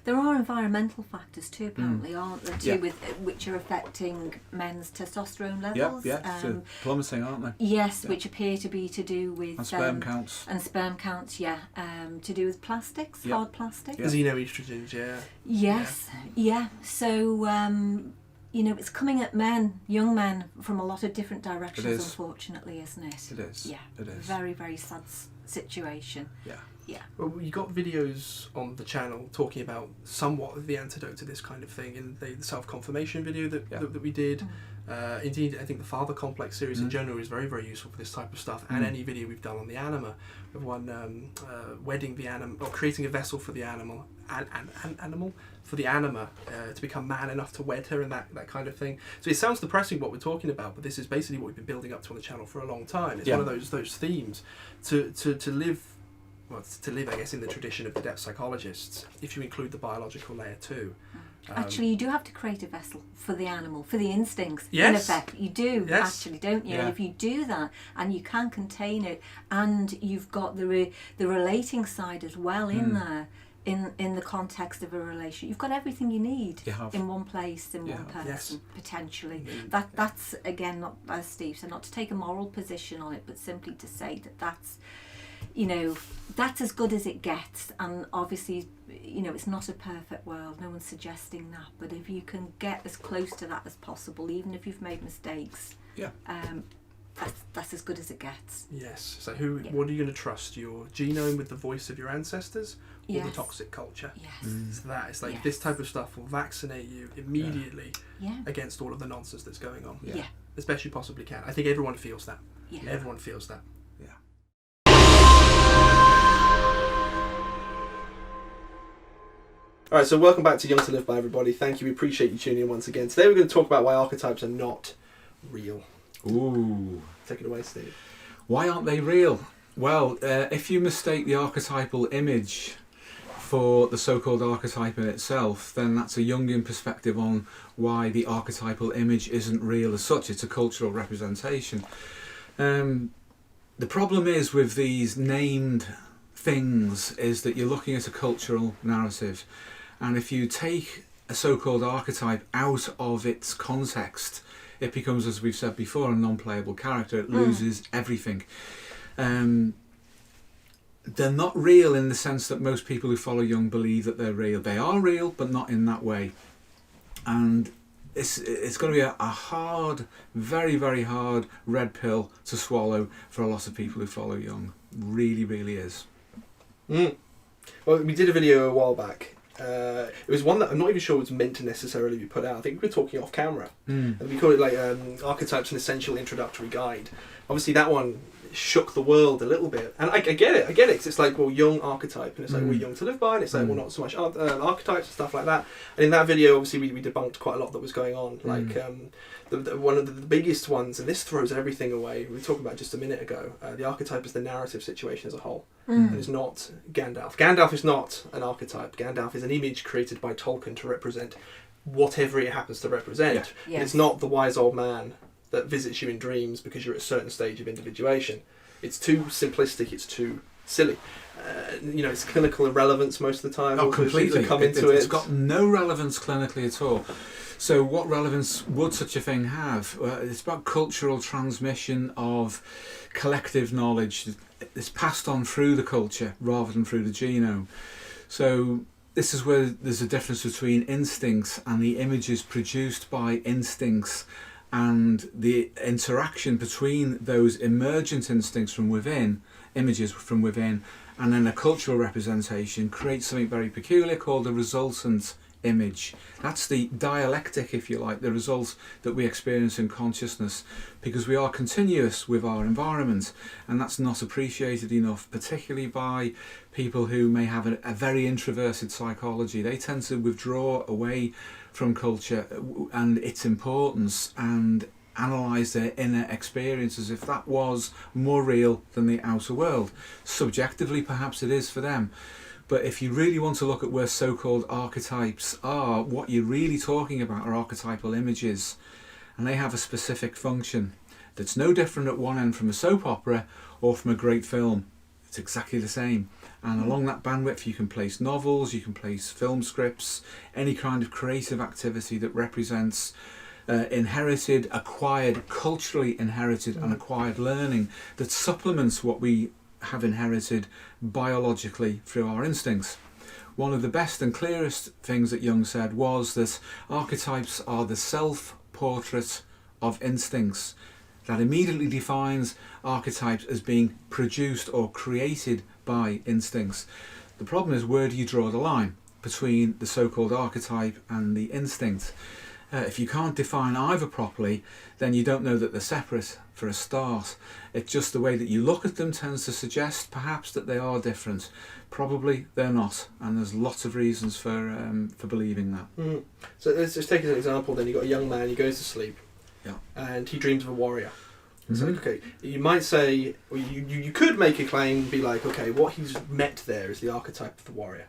[SPEAKER 3] There are environmental factors too, apparently, aren't there, too, with which are affecting men's testosterone levels.
[SPEAKER 2] Plummeting, aren't they?
[SPEAKER 3] Yes, which appear to be to do with...
[SPEAKER 2] And sperm counts.
[SPEAKER 3] And sperm counts, to do with plastics, hard plastics.
[SPEAKER 1] Xenoestrogens,
[SPEAKER 3] Yes, So, it's coming at men, young men, from a lot of different directions, unfortunately, isn't it?
[SPEAKER 2] It is.
[SPEAKER 3] Yeah.
[SPEAKER 2] It is.
[SPEAKER 3] Very, very sad situation.
[SPEAKER 1] Yeah. Well, you got videos on the channel talking about somewhat of the antidote to this kind of thing in the self-confirmation video that we did. Indeed, I think the Father Complex series in general is very, very useful for this type of stuff, and any video we've done on the anima. We've one wedding the animal, or creating a vessel for the animal, for the anima to become man enough to wed her, and that kind of thing. So it sounds depressing what we're talking about, but this is basically what we've been building up to on the channel for a long time. It's one of those themes to live. Well, to live, I guess, in the tradition of the depth psychologists, if you include the biological layer too.
[SPEAKER 3] Actually, you do have to create a vessel for the animal, for the instincts,
[SPEAKER 1] in
[SPEAKER 3] effect. You do, actually, don't you? And if you do that, and you can contain it, and you've got the relating side as well in there, in the context of a relation, you've got everything you need in one place, in one person, potentially. That's, again, not, as Steve said, not to take a moral position on it, but simply to say that's as good as it gets, and obviously, it's not a perfect world, no one's suggesting that, but if you can get as close to that as possible, even if you've made mistakes, that's as good as it gets.
[SPEAKER 1] Yes. So what are you going to trust, your genome with the voice of your ancestors, or the toxic culture? So that is like this type of stuff will vaccinate you immediately against all of the nonsense that's going on, as best you possibly can. I think everyone feels that. Everyone feels that. Alright, so welcome back to Jung To Live By, everybody. Thank you, we appreciate you tuning in once again. Today we're going to talk about why archetypes are not real.
[SPEAKER 2] Ooh.
[SPEAKER 1] Take it away, Steve.
[SPEAKER 2] Why aren't they real? Well, if you mistake the archetypal image for the so-called archetype in itself, then that's a Jungian perspective on why the archetypal image isn't real as such. It's a cultural representation. The problem is with these named things is that you're looking at a cultural narrative, and if you take a so-called archetype out of its context, it becomes, as we've said before, a non-playable character. It loses everything. They're not real in the sense that most people who follow Jung believe that they're real. They are real, but not in that way. And it's going to be a hard, very, very hard red pill to swallow for a lot of people who follow Jung. Really, really is.
[SPEAKER 1] Well, we did a video a while back. It was one that I'm not even sure was meant to necessarily be put out. I think we were talking off camera. And we called it like Archetypes, an Essential Introductory Guide. Obviously that one shook the world a little bit. And I get it, because it's like, well, Jung archetype, and it's like, well, Jung to live by, and it's like, well, not so much archetypes and stuff like that. And in that video, obviously, we debunked quite a lot that was going on. Like, one of the biggest ones, and this throws everything away, we were talking about just a minute ago, the archetype is the narrative situation as a whole. And it's not Gandalf. Gandalf is not an archetype. Gandalf is an image created by Tolkien to represent whatever it happens to represent.
[SPEAKER 3] Yeah. Yes.
[SPEAKER 1] It's not the wise old man that visits you in dreams because you're at a certain stage of individuation. It's too simplistic, it's too silly. It's clinical irrelevance most of the time.
[SPEAKER 2] Oh, completely. It's got no relevance clinically at all. So what relevance would such a thing have? It's about cultural transmission of collective knowledge. It's passed on through the culture rather than through the genome. So this is where there's a difference between instincts and the images produced by instincts, and the interaction between those emergent instincts from within, images from within, and then a cultural representation creates something very peculiar called a resultant image. That's the dialectic, if you like, the result that we experience in consciousness, because we are continuous with our environment, and that's not appreciated enough, particularly by people who may have a very introverted psychology. They tend to withdraw away from culture and its importance and analyse their inner experience as if that was more real than the outer world. Subjectively, perhaps it is for them. But if you really want to look at where so-called archetypes are, what you're really talking about are archetypal images. And they have a specific function that's no different at one end from a soap opera or from a great film. It's exactly the same. And along that bandwidth you can place novels, you can place film scripts, any kind of creative activity that represents inherited, acquired, culturally inherited and acquired learning that supplements what we have inherited biologically through our instincts. One of the best and clearest things that Jung said was that archetypes are the self-portrait of instincts. That immediately defines archetypes as being produced or created by instincts. The problem is, where do you draw the line between the so-called archetype and the instinct? If you can't define either properly, then you don't know that they're separate for a start. It's just the way that you look at them tends to suggest perhaps that they are different. Probably they're not, and there's lots of reasons for believing that.
[SPEAKER 1] So let's just take as an example then. You've got a young man, he goes to sleep, and he dreams of a warrior. So, okay, you might say, or you could make a claim, be like, okay, what he's met there is the archetype of the warrior.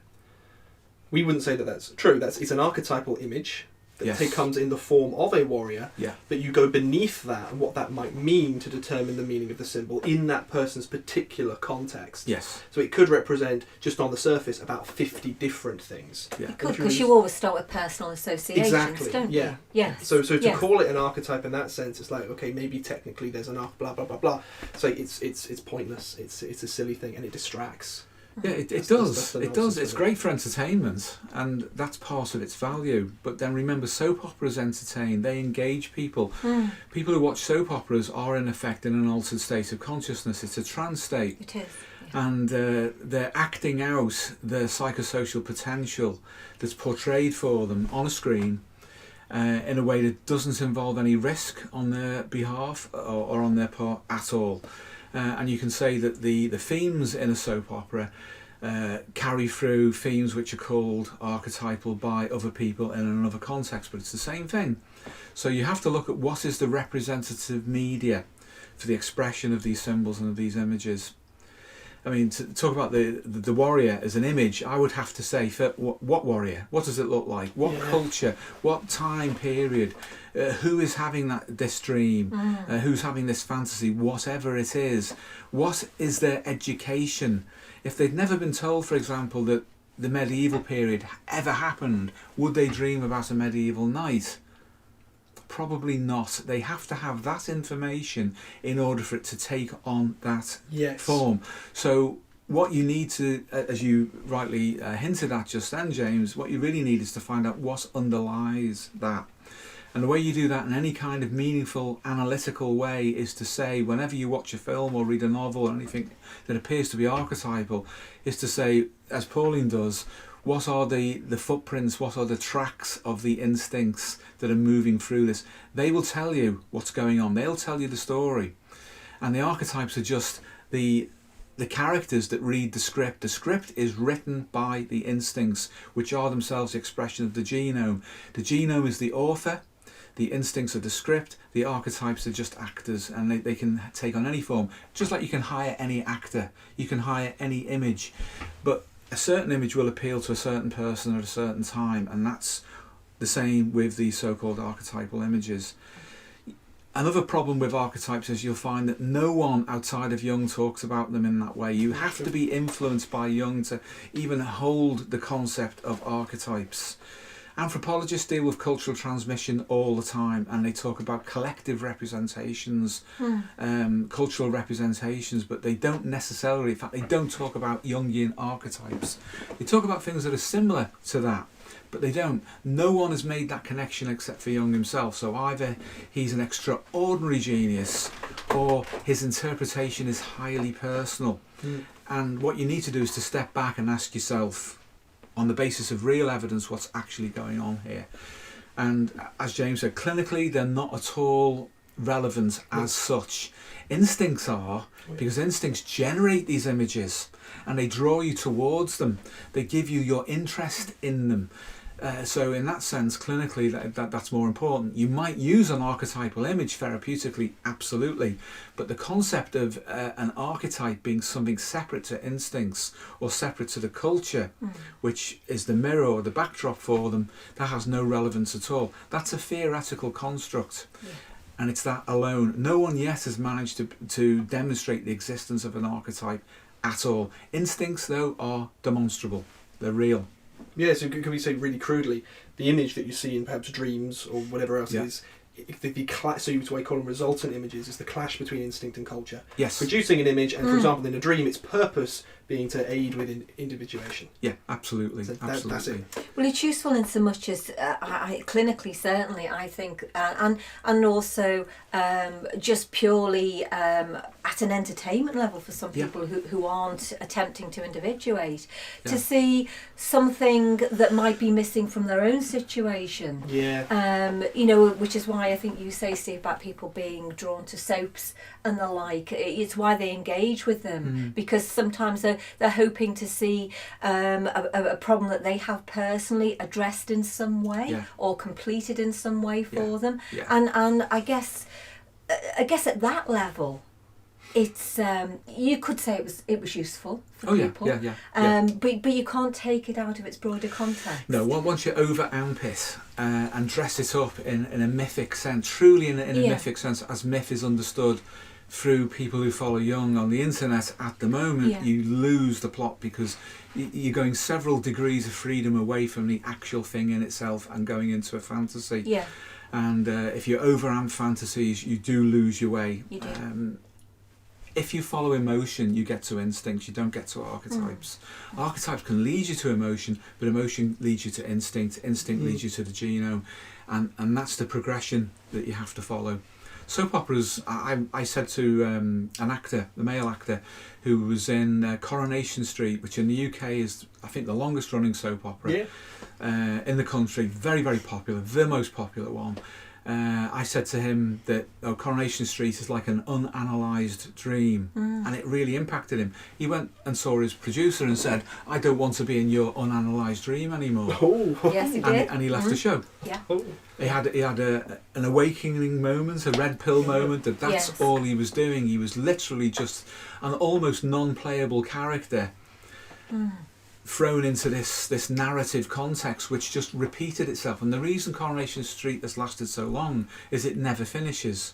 [SPEAKER 1] We wouldn't say that that's true. It's an archetypal image that comes in the form of a warrior, but you go beneath that and what that might mean to determine the meaning of the symbol in that person's particular context.
[SPEAKER 2] Yes.
[SPEAKER 1] So it could represent, just on the surface, about 50 different things.
[SPEAKER 3] Yeah. It could, because you always start with personal associations, don't you? Yes.
[SPEAKER 1] So to call it an archetype in that sense, it's like, okay, maybe technically there's an blah blah blah blah. So it's pointless. It's a silly thing and it distracts.
[SPEAKER 2] Yeah, it does. It's great for entertainment, and that's part of its value. But then remember, soap operas entertain. They engage people. People who watch soap operas are in effect in an altered state of consciousness. It's a trance state.
[SPEAKER 3] It is.
[SPEAKER 2] And they're acting out their psychosocial potential that's portrayed for them on a screen in a way that doesn't involve any risk on their behalf or on their part at all. And you can say that the themes in a soap opera carry through themes which are called archetypal by other people in another context, but it's the same thing. So you have to look at what is the representative media for the expression of these symbols and of these images. I mean, to talk about the warrior as an image, I would have to say, what warrior? What does it look like? What culture? What time period? Who is having this dream? Who's having this fantasy? Whatever it is. What is their education? If they'd never been told, for example, that the medieval period ever happened, would they dream about a medieval knight? Probably not. They have to have that information in order for it to take on that form. So what you need to, as you rightly hinted at just then, James, what you really need is to find out what underlies that. And the way you do that in any kind of meaningful, analytical way is to say, whenever you watch a film or read a novel or anything that appears to be archetypal, is to say, as Pauline does, what are the footprints, what are the tracks of the instincts that are moving through this? They will tell you what's going on. They'll tell you the story. And the archetypes are just the characters that read the script. The script is written by the instincts, which are themselves the expression of the genome. The genome is the author. The instincts are the script. The archetypes are just actors, and they can take on any form. Just like you can hire any actor. You can hire any image. But a certain image will appeal to a certain person at a certain time, and that's the same with the so-called archetypal images. Another problem with archetypes is you'll find that no one outside of Jung talks about them in that way. You have to be influenced by Jung to even hold the concept of archetypes. Anthropologists deal with cultural transmission all the time, and they talk about collective representations, cultural representations, but they don't necessarily, in fact, they don't talk about Jungian archetypes. They talk about things that are similar to that, but they don't. No one has made that connection except for Jung himself, so either he's an extraordinary genius or his interpretation is highly personal. And what you need to do is to step back and ask yourself, on the basis of real evidence, what's actually going on here. And as James said, clinically they're not at all relevant as such. Instincts are, because instincts generate these images and they draw you towards them. They give you your interest in them. So in that sense, clinically, that's more important. You might use an archetypal image therapeutically, absolutely, but the concept of an archetype being something separate to instincts or separate to the culture, which is the mirror or the backdrop for them, that has no relevance at all. That's a theoretical construct. And it's that alone. No one yet has managed to demonstrate the existence of an archetype at all. Instincts, though, are demonstrable. They're real.
[SPEAKER 1] Yeah, so can we say really crudely, the image that you see in perhaps dreams or whatever else is, so you might call them resultant images, is the clash between instinct and culture.
[SPEAKER 2] Yes.
[SPEAKER 1] Producing an image, and for example, in a dream, its purpose being to aid with individuation.
[SPEAKER 2] Yeah, absolutely.
[SPEAKER 1] So
[SPEAKER 2] absolutely.
[SPEAKER 1] That's it.
[SPEAKER 3] Well, it's useful in so much as clinically, certainly, I think, and also just purely at an entertainment level for some people who aren't attempting to individuate, to see something that might be missing from their own situation. Which is why I think you say, Steve, about people being drawn to soaps and the like. It's why they engage with them, because sometimes they're hoping to see a problem that they have personally addressed in some way or completed in some way for them. And I guess at that level, it's you could say it was useful for people. But you can't take it out of its broader context.
[SPEAKER 2] No, once you over amp it and dress it up in a mythic sense, truly in a mythic sense, as myth is understood through people who follow Jung on the internet at the moment, you lose the plot, because you're going several degrees of freedom away from the actual thing in itself and going into a fantasy. And if you over amp fantasies, you do lose your way.
[SPEAKER 3] You do.
[SPEAKER 2] If you follow emotion, you get to instincts, you don't get to archetypes. Archetypes can lead you to emotion, but emotion leads you to instinct, instinct leads you to the genome, and that's the progression that you have to follow. Soap operas, I said to an actor, the male actor, who was in Coronation Street, which in the UK is, I think, the longest running soap opera in the country, very, very popular, the most popular one. I said to him that Coronation Street is like an unanalyzed dream, and it really impacted him. He went and saw his producer and said, "I don't want to be in your unanalyzed dream anymore."
[SPEAKER 1] Oh.
[SPEAKER 3] Yes, he did.
[SPEAKER 2] And he left the show.
[SPEAKER 3] Yeah.
[SPEAKER 1] Oh.
[SPEAKER 2] He had an awakening moment, a red pill moment. That's
[SPEAKER 3] Yes.
[SPEAKER 2] all he was doing. He was literally just an almost non-playable character. Thrown into this narrative context which just repeated itself. And the reason Coronation Street has lasted so long is it never finishes.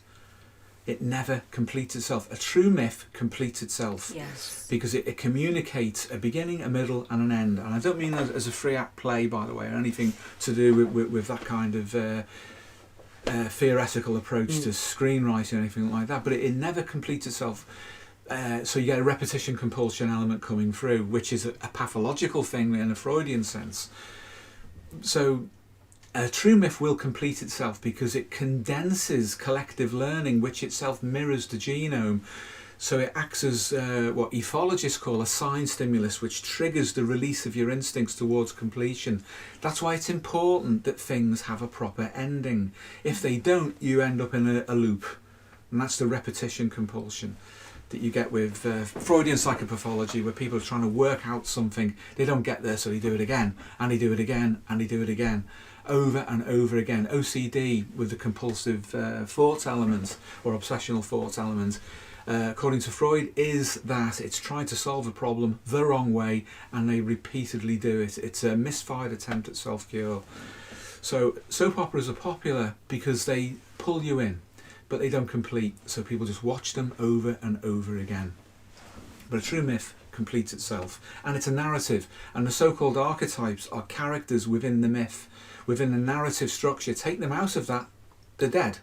[SPEAKER 2] It never completes itself. A true myth completes itself.
[SPEAKER 3] Yes.
[SPEAKER 2] Because it communicates a beginning, a middle and an end. And I don't mean as a free act play, by the way, or anything to do with that kind of theoretical approach to screenwriting or anything like that, but it never completes itself. So you get a repetition compulsion element coming through, which is a pathological thing in a Freudian sense. So a true myth will complete itself because it condenses collective learning, which itself mirrors the genome. So it acts as what ethologists call a sign stimulus, which triggers the release of your instincts towards completion. That's why it's important that things have a proper ending. If they don't, you end up in a loop. And that's the repetition compulsion that you get with Freudian psychopathology, where people are trying to work out something, they don't get there, so they do it again, and they do it again, and they do it again, over and over again. OCD with the compulsive thoughts element, or obsessional thoughts element, according to Freud, is that it's trying to solve a problem the wrong way, and they repeatedly do it. It's a misfired attempt at self-cure. So soap operas are popular because they pull you in, but they don't complete, so people just watch them over and over again. But a true myth completes itself, and it's a narrative, and the so-called archetypes are characters within the myth, within the narrative structure. Take them out of that, they're dead.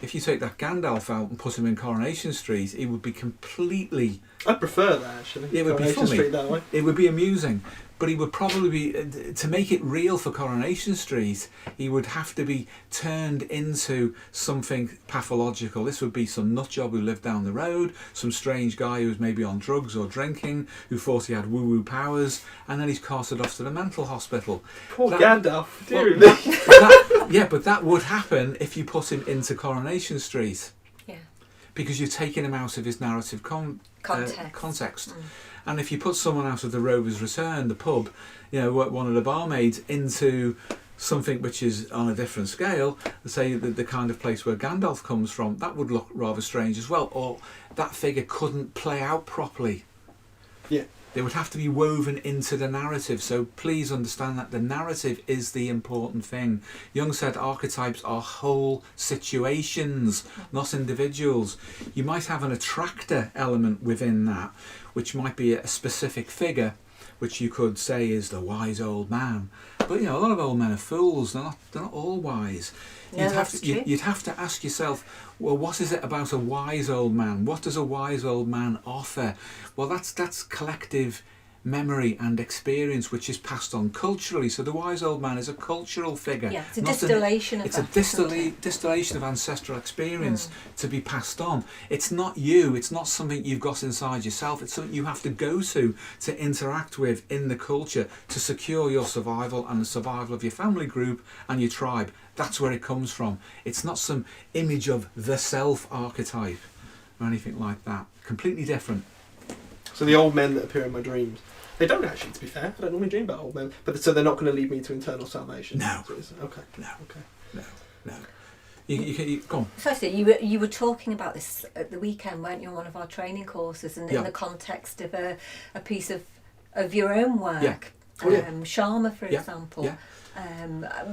[SPEAKER 2] If you take that Gandalf out and put him in Coronation Street, it would be completely...
[SPEAKER 1] I'd prefer that, actually.
[SPEAKER 2] It would be
[SPEAKER 1] Coronation
[SPEAKER 2] funny.
[SPEAKER 1] Street that way.
[SPEAKER 2] It would be amusing, but he would probably be, to make it real for Coronation Street, he would have to be turned into something pathological. This would be some nutjob who lived down the road, some strange guy who was maybe on drugs or drinking, who thought he had woo-woo powers, and then he's carted off to the mental hospital.
[SPEAKER 1] Poor Gandalf, dear
[SPEAKER 2] Well,
[SPEAKER 1] me.
[SPEAKER 2] yeah, but that would happen if you put him into Coronation Street,
[SPEAKER 3] Yeah.
[SPEAKER 2] because you're taking him out of his narrative context.
[SPEAKER 3] Mm.
[SPEAKER 2] And if you put someone out of the Rover's Return, the pub, you know, one of the barmaids, into something which is on a different scale, say the kind of place where Gandalf comes from, that would look rather strange as well. Or that figure couldn't play out properly.
[SPEAKER 1] Yeah.
[SPEAKER 2] They would have to be woven into the narrative. So please understand that the narrative is the important thing. Jung said archetypes are whole situations, not individuals. You might have an attractor element within that, which might be a specific figure, which you could say is the wise old man. But you know, a lot of old men are fools. They're not all wise.
[SPEAKER 3] No, that's true.
[SPEAKER 2] You'd have to ask yourself, well, what is it about a wise old man? What does a wise old man offer? Well, that's collective memory and experience, which is passed on culturally. So the wise old man is a cultural figure.
[SPEAKER 3] Yeah, it's a
[SPEAKER 2] not
[SPEAKER 3] distillation of
[SPEAKER 2] It's
[SPEAKER 3] that,
[SPEAKER 2] a
[SPEAKER 3] isn't it?
[SPEAKER 2] distillation of ancestral experience to be passed on. It's not you. It's not something you've got inside yourself. It's something you have to go to interact with in the culture to secure your survival and the survival of your family group and your tribe. That's where it comes from. It's not some image of the self archetype or anything like that. Completely different.
[SPEAKER 1] So the old men that appear in my dreams, they don't actually, to be fair. I don't normally dream about old men. But so they're not going to lead me to eternal salvation?
[SPEAKER 2] No.
[SPEAKER 1] Okay.
[SPEAKER 2] No.
[SPEAKER 1] Okay.
[SPEAKER 2] No. You go on.
[SPEAKER 3] Firstly, you were talking about this at the weekend, weren't you, on one of our training courses, and in the context of a piece of your own work,
[SPEAKER 2] Yeah.
[SPEAKER 3] Sharma, for
[SPEAKER 2] Yeah.
[SPEAKER 3] example,
[SPEAKER 2] Yeah.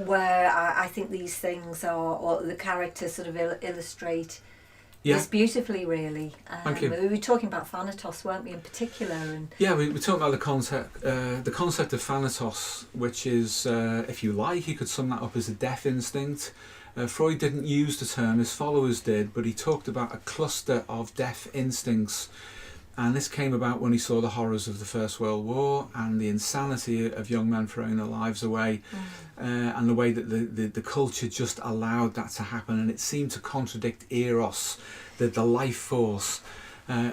[SPEAKER 3] where I think these things are, or the characters sort of illustrate
[SPEAKER 2] Yeah.
[SPEAKER 3] this beautifully, really.
[SPEAKER 2] Thank you.
[SPEAKER 3] We were talking about Thanatos, weren't we, in particular? And
[SPEAKER 2] Yeah, we talked about the concept of Thanatos, which is, if you like, you could sum that up as a death instinct. Freud didn't use the term, his followers did, but he talked about a cluster of death instincts. And this came about when he saw the horrors of the First World War and the insanity of young men throwing their lives away, and the way that the culture just allowed that to happen, and it seemed to contradict Eros, the life force.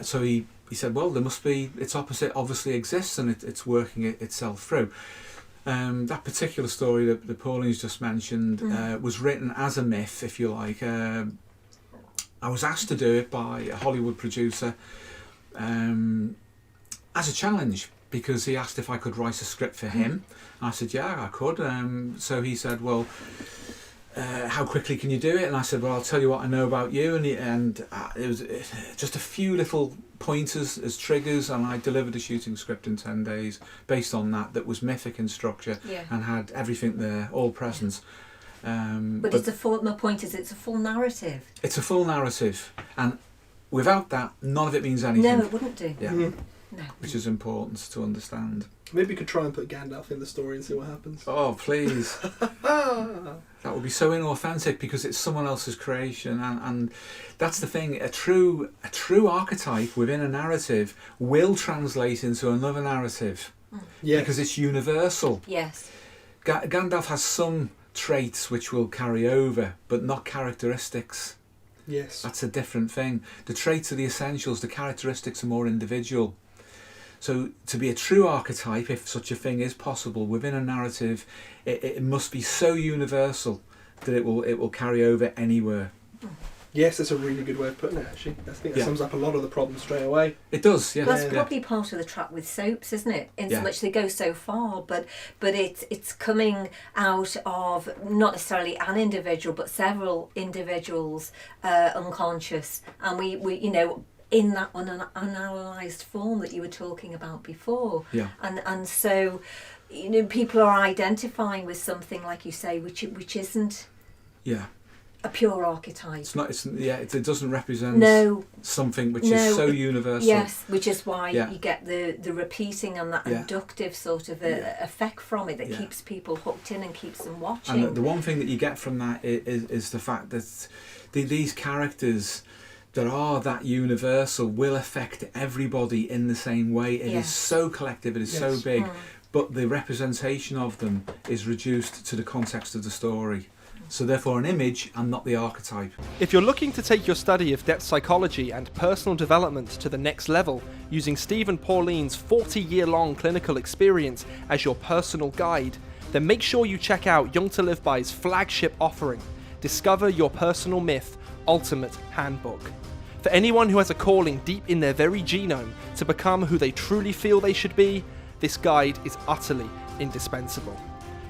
[SPEAKER 2] So he said, well, there must be, its opposite obviously exists, and it's working itself through. That particular story that Pauline's just mentioned was written as a myth, if you like. I was asked to do it by a Hollywood producer as a challenge, because he asked if I could write a script for him. I said, yeah, I could. So he said, well, how quickly can you do it? And I said, well, I'll tell you what I know about you. And it was just a few little pointers as triggers, and I delivered a shooting script in 10 days based on that was mythic in structure and had everything there, all present.
[SPEAKER 3] But it's my point is, it's a full narrative.
[SPEAKER 2] It's a full narrative, and without that, none of it means anything.
[SPEAKER 3] No, it wouldn't do.
[SPEAKER 2] Yeah.
[SPEAKER 3] No.
[SPEAKER 2] Which is important to understand.
[SPEAKER 1] Maybe you could try and put Gandalf in the story and see what happens.
[SPEAKER 2] Oh, please. That would be so inauthentic, because it's someone else's creation, and that's the thing. A true archetype within a narrative will translate into another narrative.
[SPEAKER 1] Yes.
[SPEAKER 2] Because it's universal.
[SPEAKER 3] Yes.
[SPEAKER 2] Gandalf has some traits which will carry over, but not characteristics.
[SPEAKER 1] Yes.
[SPEAKER 2] That's a different thing. The traits are the essentials, the characteristics are more individual. So to be a true archetype, if such a thing is possible within a narrative, it must be so universal that it will carry over anywhere.
[SPEAKER 1] Yes, that's a really good way of putting it, actually. I think that sums up a lot of the problems straight away.
[SPEAKER 2] It does, yeah.
[SPEAKER 3] Well, that's probably part of the trap with soaps, isn't it? In so much they go so far, but it's coming out of not necessarily an individual, but several individuals' unconscious, and we you know, in that unanalyzed form that you were talking about before. Yeah. And so, you know, people are identifying with something, like you say, which isn't a pure archetype. It's not.
[SPEAKER 2] It doesn't represent something which is so universal.
[SPEAKER 3] Yes, which is why you get the repeating and that inductive sort of effect from it that keeps people hooked in and keeps them watching.
[SPEAKER 2] And the one thing that you get from that is the fact that these characters that are that universal will affect everybody in the same way. It is so collective, it is so big, but the representation of them is reduced to the context of the story. So therefore an image and not the archetype.
[SPEAKER 1] If you're looking to take your study of depth psychology and personal development to the next level, using Steve and Pauline's 40-year-long clinical experience as your personal guide, then make sure you check out Jung To Live By's flagship offering, Discover Your Personal Myth Ultimate Handbook. For anyone who has a calling deep in their very genome to become who they truly feel they should be, this guide is utterly indispensable.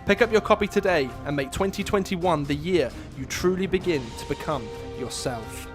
[SPEAKER 1] Pick up your copy today and make 2021 the year you truly begin to become yourself.